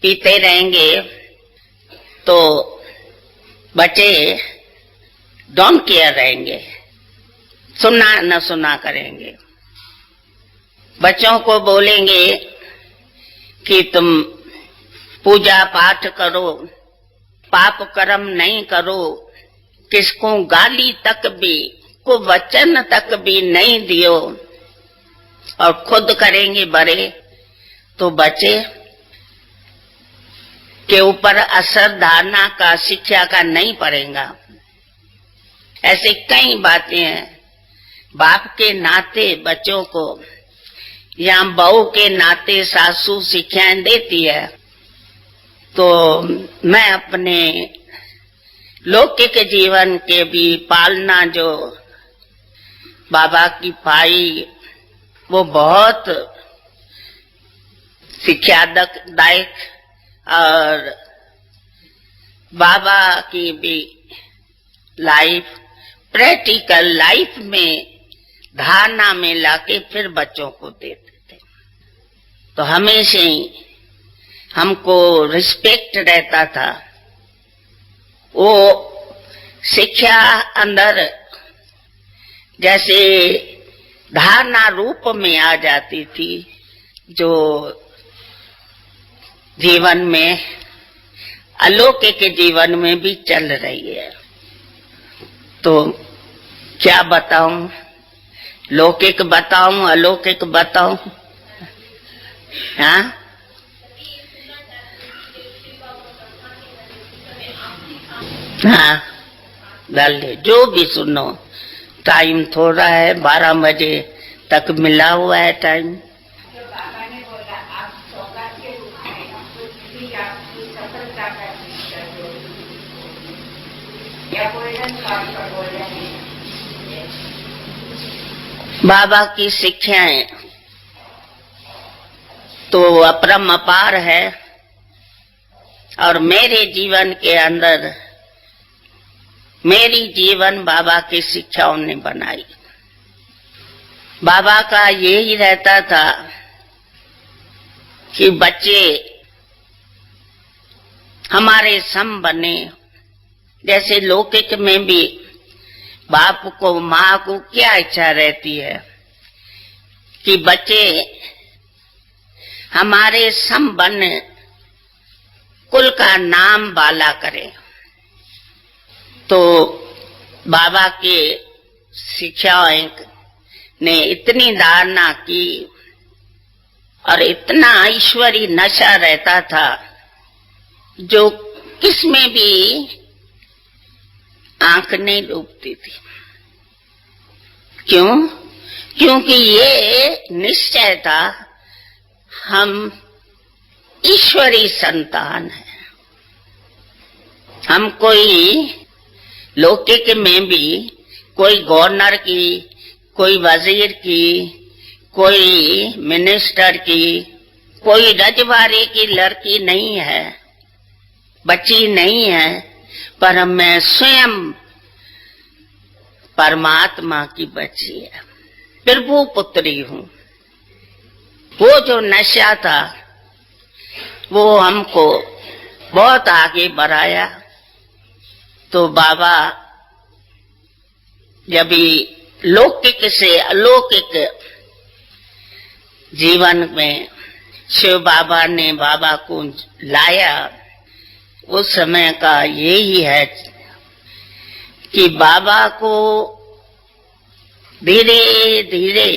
पीते रहेंगे तो बच्चे डोंट केयर रहेंगे, सुना न सुना करेंगे। बच्चों को बोलेंगे कि तुम पूजा पाठ करो, पाप कर्म नहीं करो, किसको गाली तक भी, को वचन तक भी नहीं दियो, और खुद करेंगे बड़े, तो बच्चे के ऊपर असर धारणा का, शिक्षा का नहीं पड़ेगा। ऐसे कई बातें हैं। बाप के नाते बच्चों को या बहू के नाते सासू शिक्षाएं देती है। तो मैं अपने लौकिक जीवन के भी पालना जो बाबा की पाई, वो बहुत शिक्षादायक, और बाबा की भी लाइफ प्रैक्टिकल लाइफ में धारणा में लाके फिर बच्चों को देते थे। तो हमेशा ही हमको रिस्पेक्ट रहता था। वो शिक्षा अंदर जैसे धारणा रूप में आ जाती थी, जो जीवन में अलौकिक जीवन में भी चल रही है। तो क्या बताऊं, लौकिक बताऊं अलौकिक बताऊं? हाँ, हाँ, डालिए जो भी सुनो। टाइम थोड़ा है, 12 बजे तक मिला हुआ है टाइम। बाबा की शिक्षाएं तो अपरंपार है और मेरे जीवन के अंदर मेरी जीवन बाबा की शिक्षाओं ने बनाई। बाबा का यही रहता था कि बच्चे हमारे सम बने। जैसे लौकिक में भी बाप को माँ को क्या इच्छा रहती है कि बच्चे हमारे सम बने, कुल का नाम बाला करें। तो बाबा के शिक्षाएं ने इतनी धारणा की और इतना ईश्वरी नशा रहता था जो किसमें भी आंख नहीं डूबती थी। क्यों? क्योंकि ये निश्चय था हम ईश्वरी संतान हैं। हम कोई लौकिक में भी कोई गवर्नर की, कोई वजीर की, कोई मिनिस्टर की, कोई रजवाड़े की लड़की नहीं है, बच्ची नहीं है, पर मैं स्वयं परमात्मा की बच्ची है, प्रभु पुत्री हूँ। वो जो नशा था वो हमको बहुत आगे बढ़ाया। तो बाबा जब लौकिक से अलौकिक जीवन में शिव बाबा ने बाबा को लाया, उस समय का यही है कि बाबा को धीरे धीरे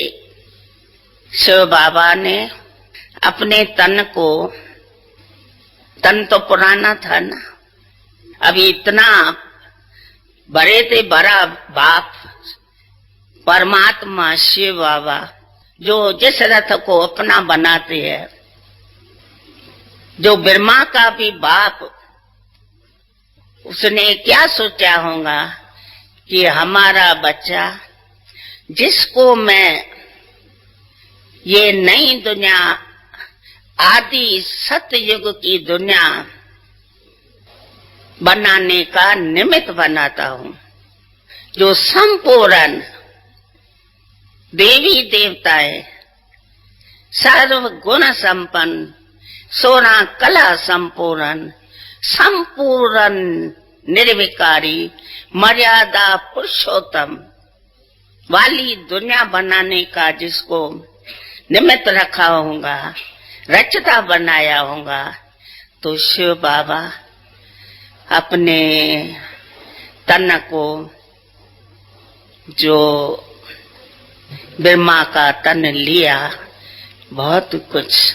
शिव बाबा ने अपने तन को, तन तो पुराना था ना, अभी इतना बड़े थे, बड़ा बाप परमात्मा शिव बाबा जो जिस रथ को अपना बनाते हैं, जो ब्रह्मा का भी बाप, उसने क्या सोचा होगा कि हमारा बच्चा जिसको मैं ये नई दुनिया, आदि सतयुग की दुनिया बनाने का निमित्त बनाता हूँ, जो संपूर्ण देवी देवताएं, सर्व गुण संपन्न, 16 कला संपूर्ण, संपूर्ण निर्विकारी, मर्यादा पुरुषोत्तम वाली दुनिया बनाने का जिसको निमित्त रखा होगा, रचता बनाया होगा, तो शिव बाबा अपने तन को, जो ब्रह्मा का तन लिया, बहुत कुछ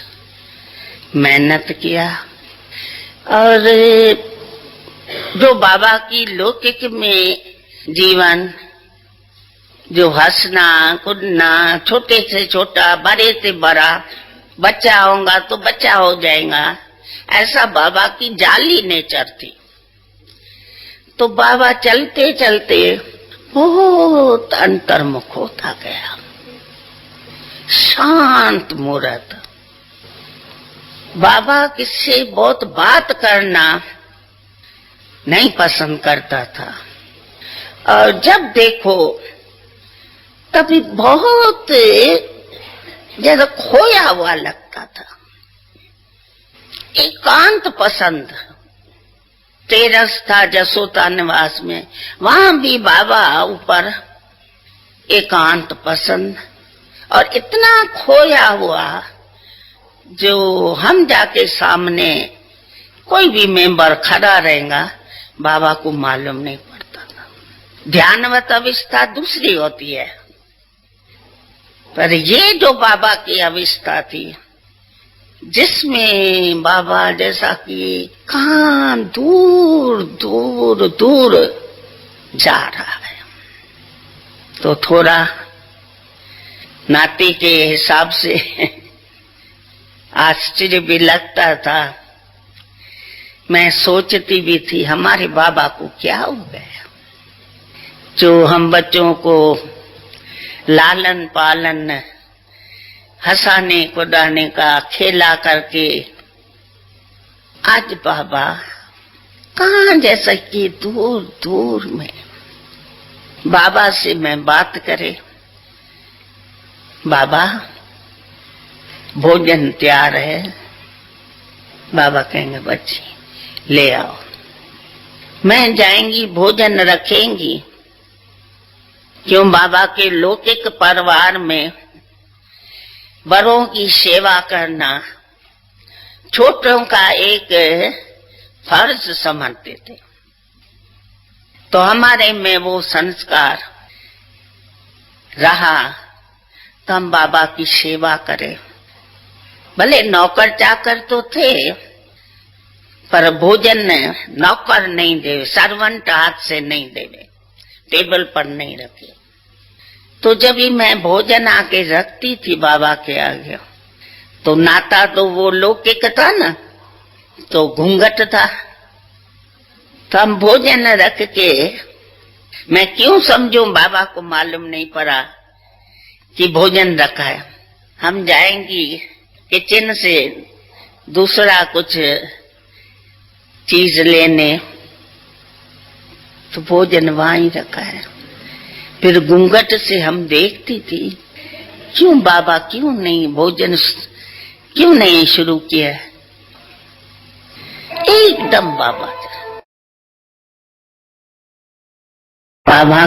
मेहनत किया। और जो बाबा की लौकिक में जीवन, जो हंसना कूदना, छोटे से छोटा, बड़े से बड़ा, बच्चा होगा तो बच्चा हो जाएगा, ऐसा बाबा की जाली नेचर थी। तो बाबा चलते चलते बहुत अंतर्मुख होता गया, शांत मूर्त। बाबा किससे बहुत बात करना नहीं पसंद करता था, और जब देखो तभी बहुत जैसा खोया हुआ लगता था। एकांत पसंद। तेरस था जसोता निवास में, वहां भी बाबा ऊपर एकांत पसंद, और इतना खोया हुआ जो हम जाके सामने कोई भी मेंबर खड़ा रहेगा, बाबा को मालूम नहीं पड़ता था। ध्यानवत अवस्था दूसरी होती है, पर ये जो बाबा की अवस्था थी, जिसमें बाबा जैसा कि कहाँ दूर दूर दूर जा रहा है, तो थोड़ा नाती के हिसाब से आश्चर्य भी लगता था। मैं सोचती भी थी हमारे बाबा को क्या हो गया, जो हम बच्चों को लालन पालन हंसाने कुदाने का खेला करके, आज बाबा कहाँ जैसा कि दूर दूर में। बाबा से मैं बात करे, बाबा भोजन तैयार है, बाबा कहेंगे बच्ची ले आओ। मैं जाएंगी भोजन रखेंगी, क्यों बाबा के लौकिक परिवार में बड़ों की सेवा करना छोटों का एक फर्ज समझते थे। तो हमारे में वो संस्कार रहा, तो हम बाबा की सेवा करें। भले नौकर चाकर तो थे, पर भोजन नौकर नहीं देवे, सर्वेंट हाथ से नहीं देवे, टेबल पर नहीं रखे। तो जब भी मैं भोजन आके रखती थी बाबा के आगे, तो नाता तो वो लौकिक था ना, तो घूंघट था। तो हम भोजन रख के, मैं क्यों समझूं बाबा को मालूम नहीं पड़ा कि भोजन रखा है। हम जाएंगी किचन से दूसरा कुछ चीज लेने, तो भोजन वहां ही रखा है। फिर घूंघट से हम देखती थी, क्यों बाबा क्यों नहीं भोजन क्यों नहीं शुरू किया। एकदम बाबा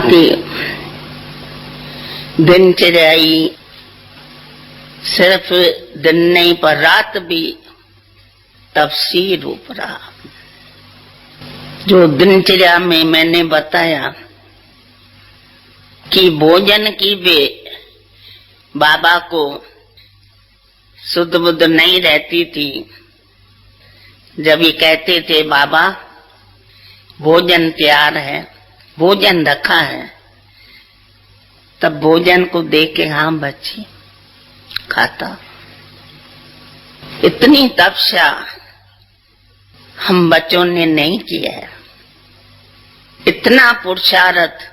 की दिनचर्या सिर्फ दिन नहीं पर रात भी तफसीर रूप रहा। जो दिनचर्या में मैंने बताया कि भोजन की वे बाबा को शुद्ध बुद्ध नहीं रहती थी। जब ये कहते थे बाबा भोजन तैयार है, भोजन रखा है, तब भोजन को देख के हाँ बच्ची खाता। इतनी तपस्या हम बच्चों ने नहीं किया है। इतना पुरुषार्थ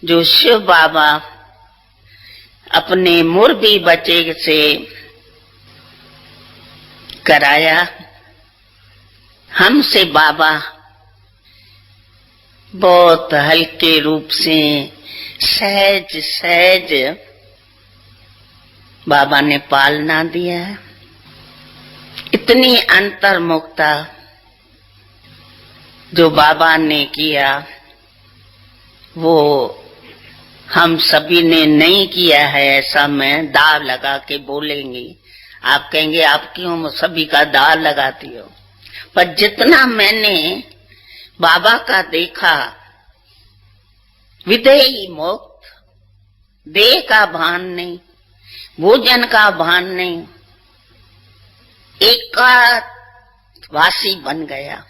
जो शिव बाबा अपने मुर्गी बच्चे से कराया, हमसे बाबा बहुत हल्के रूप से सहज सहज बाबा ने पालना दिया है। इतनी अंतर्मुखता जो बाबा ने किया, वो हम सभी ने नहीं किया है। ऐसा मैं दाव लगा के बोलेंगी, आप कहेंगे आप क्यों सभी का दाव लगाती हो। पर जितना मैंने बाबा का देखा, विदेही मुक्त, देह का भान नहीं, भोजन का भान नहीं, एकावासी बन गया।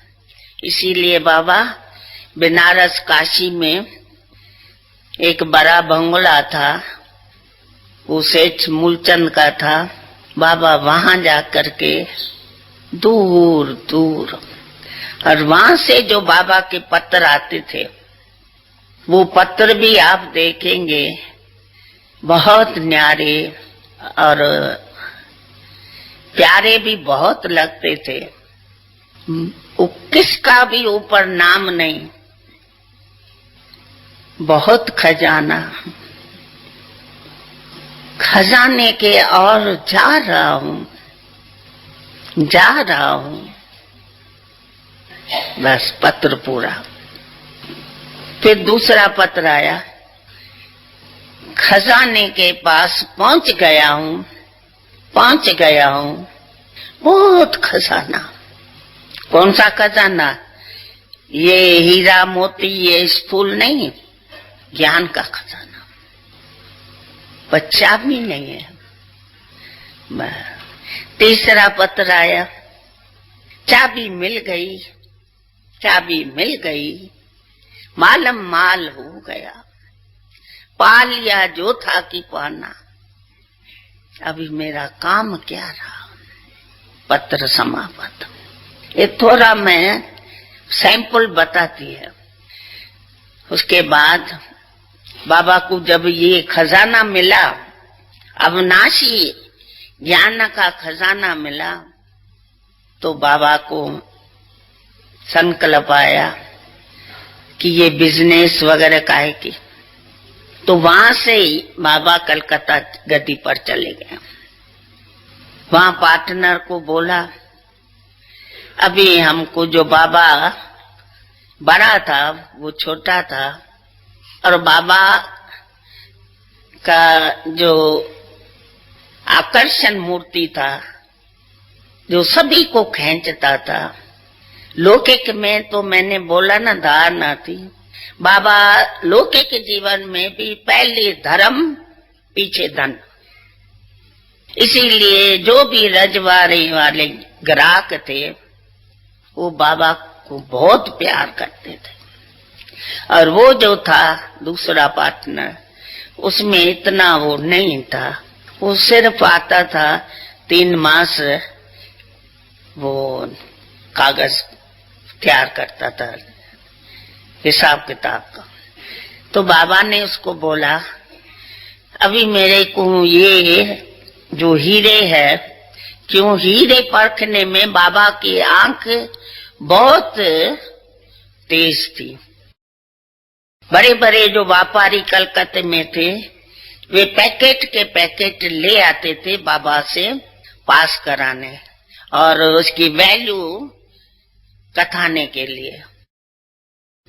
इसीलिए बाबा बनारस काशी में एक बड़ा बंगला था, वो सेठ मूलचंद का था। बाबा वहां जाकर के दूर दूर, और वहां से जो बाबा के पत्र आते थे, वो पत्र भी आप देखेंगे बहुत न्यारे और प्यारे भी बहुत लगते थे। किसका भी ऊपर नाम नहीं, बहुत खजाना, खजाने के और जा रहा हूं बस पत्र पूरा। फिर दूसरा पत्र आया, खजाने के पास पहुंच गया हूं, बहुत खजाना। कौन सा खजाना? ये हीरा मोती ये फूल नहीं, ज्ञान का खजाना। पर चाबी नहीं है। तीसरा पत्र आया, चाबी मिल गई, चाबी मिल गई, मालम माल हो गया, पा लिया जो था कि पाना, अभी मेरा काम क्या रहा। पत्र समाप्त। ये थोड़ा मैं सैंपल बताती है। उसके बाद बाबा को जब ये खजाना मिला, अविनाशी ज्ञान का खजाना मिला, तो बाबा को संकल्प आया कि ये बिजनेस वगैरह का है कि, तो वहां से ही बाबा कलकत्ता गद्दी पर चले गए। वहां पार्टनर को बोला, अभी हमको जो बाबा बड़ा था वो छोटा था, और बाबा का जो आकर्षण मूर्ति था जो सभी को खींचता था, लौकिक में तो मैंने बोला ना धारणा थी, बाबा लौकिक जीवन में भी पहले धर्म पीछे धन, इसीलिए जो भी रजवाड़े वाले ग्राहक थे वो बाबा को बहुत प्यार करते थे। और वो जो था दूसरा पार्टनर, उसमें इतना वो नहीं था, वो सिर्फ आता था 3 मास वो कागज तैयार करता था हिसाब किताब का। तो बाबा ने उसको बोला, अभी मेरे को ये जो हीरे है, क्यों हीरे परखने में बाबा की आंख बहुत तेज थी। बड़े बड़े जो व्यापारी कलकत्ते में थे, वे पैकेट के पैकेट ले आते थे बाबा से पास कराने और उसकी वैल्यू कथाने के लिए।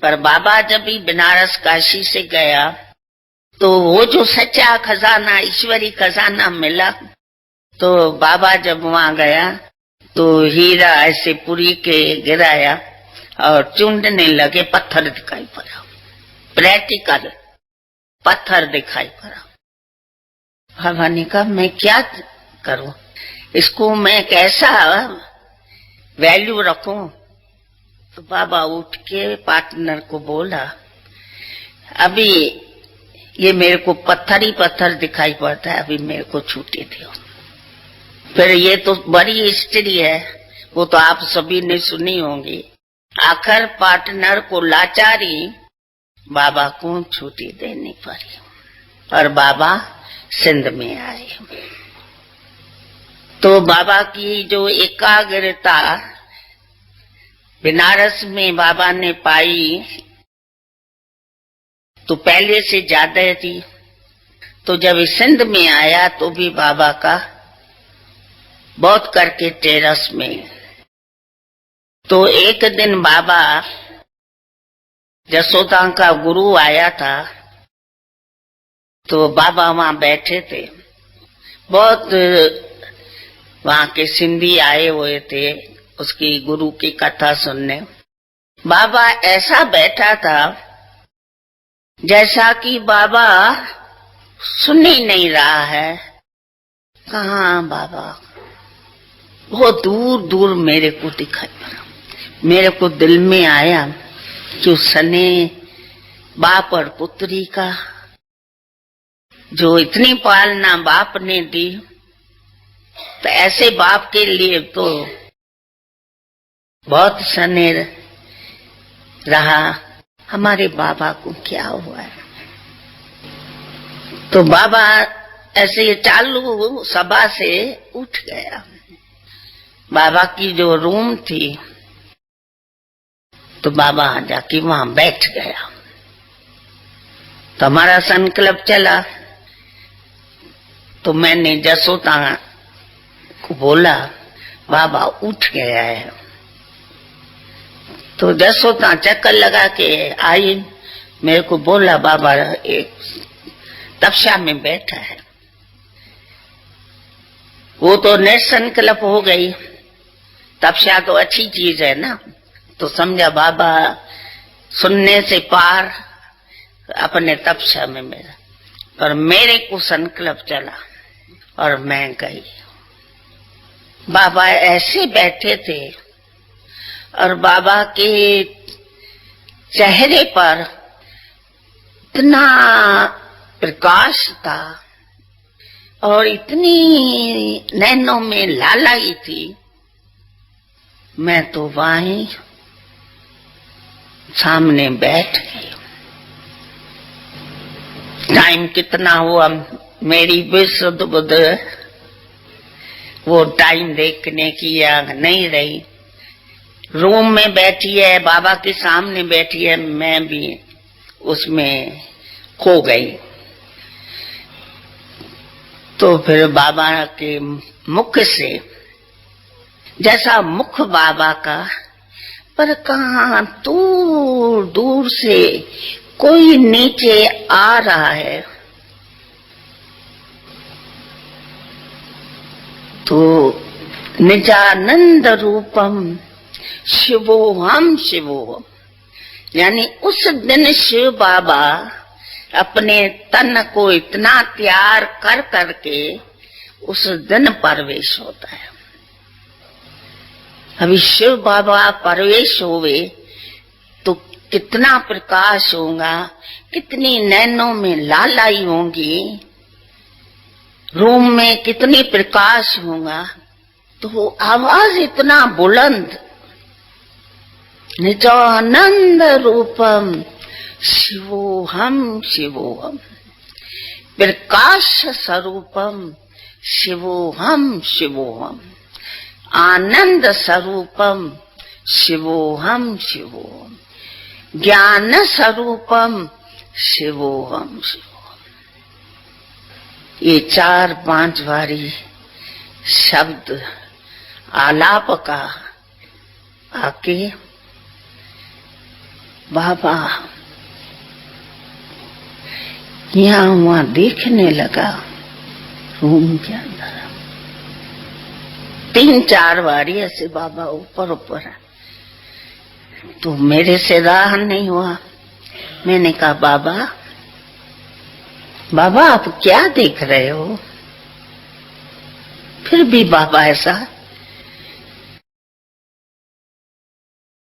पर बाबा जब भी बनारस काशी से गया तो वो जो सच्चा खजाना, ईश्वरी खजाना मिला, तो बाबा जब वहां गया तो हीरा ऐसे पुरी के गिराया और चूंडने लगे, पत्थर दिखाई पड़ा, प्रैक्टिकल पत्थर दिखाई पड़ा। बाबा ने कहा मैं क्या करूं, इसको मैं कैसा वैल्यू रखूं। तो बाबा उठ के पार्टनर को बोला, अभी ये मेरे को पत्थर ही पत्थर दिखाई पड़ता है, अभी मेरे को छुट्टी दो। फिर ये तो बड़ी हिस्ट्री है, वो तो आप सभी ने सुनी होंगी। आखिर पार्टनर को लाचारी बाबा को छुट्टी देनी पड़ी और बाबा सिंध में आए। तो बाबा की जो एकाग्रता बनारस में बाबा ने पाई तो पहले से ज्यादा थी। तो जब सिंध में आया तो भी बाबा का बहुत करके टेरस में। तो एक दिन बाबा जसोदा का गुरु आया था, तो बाबा वहां बैठे थे, बहुत वहां के सिंधी आए हुए थे उसकी गुरु की कथा सुनने। बाबा ऐसा बैठा था जैसा कि बाबा सुन ही नहीं रहा है। कहाँ बाबा, बहुत दूर दूर मेरे को दिखाई पड़ा। मेरे को दिल में आया कि सने बाप और पुत्री का जो इतनी पालना बाप ने दी, तो ऐसे बाप के लिए तो बहुत सने रहा। हमारे बाबा को क्या हुआ है? तो बाबा ऐसे चालू सभा से उठ गया। बाबा की जो रूम थी तो बाबा जाके वहां बैठ गया। तो हमारा संकल्प चला। तो मैंने जसोदा को बोला, बाबा उठ गया है। तो जसोदा चक्कर लगा के आई, मेरे को बोला बाबा एक तपस्या में बैठा है। वो तो निसंकल्प हो गई। तपस्या तो अच्छी चीज है ना, तो समझा बाबा सुनने से पार अपने तपस्या में मेरा। और मेरे को संकल्प चला और मैं गई। बाबा ऐसे बैठे थे और बाबा के चेहरे पर इतना प्रकाश था और इतनी नैनों में लालाई थी। मैं तो वहीं सामने बैठ गई। टाइम कितना हुआ मेरी भी शुद्ध बुद्ध वो टाइम देखने की आग नहीं रही। रूम में बैठी है, बाबा के सामने बैठी है, मैं भी उसमें खो गई। तो फिर बाबा के मुख से, जैसा मुख बाबा का, पर कहाँ दूर दूर से कोई नीचे आ रहा है। तो निजानंद रूपम शिवोहम शिवोहम, यानी उस दिन शिव बाबा अपने तन को इतना तैयार कर करके उस दिन प्रवेश होता है। अभी शिव बाबा प्रवेश होवे तो कितना प्रकाश होगा, कितनी नैनों में लालाई होंगी, रूम में कितनी प्रकाश होगा। तो आवाज इतना बुलंद, निजानंद रूपम शिवोहम शिवोहम, प्रकाश स्वरूपम शिवोहम शिवोहम, आनंद स्वरूपम शिवोहम शिवोहम, ज्ञान स्वरूपम शिवोहम शिवोहम। ये 4-5 बारी शब्द आलाप का आके बाबा यहाँ वहां देखने लगा रूम के अंदर। 3-4 बारी ऐसे बाबा ऊपर ऊपर। तो मेरे से राह नहीं हुआ। मैंने कहा बाबा बाबा आप क्या देख रहे हो? फिर भी बाबा ऐसा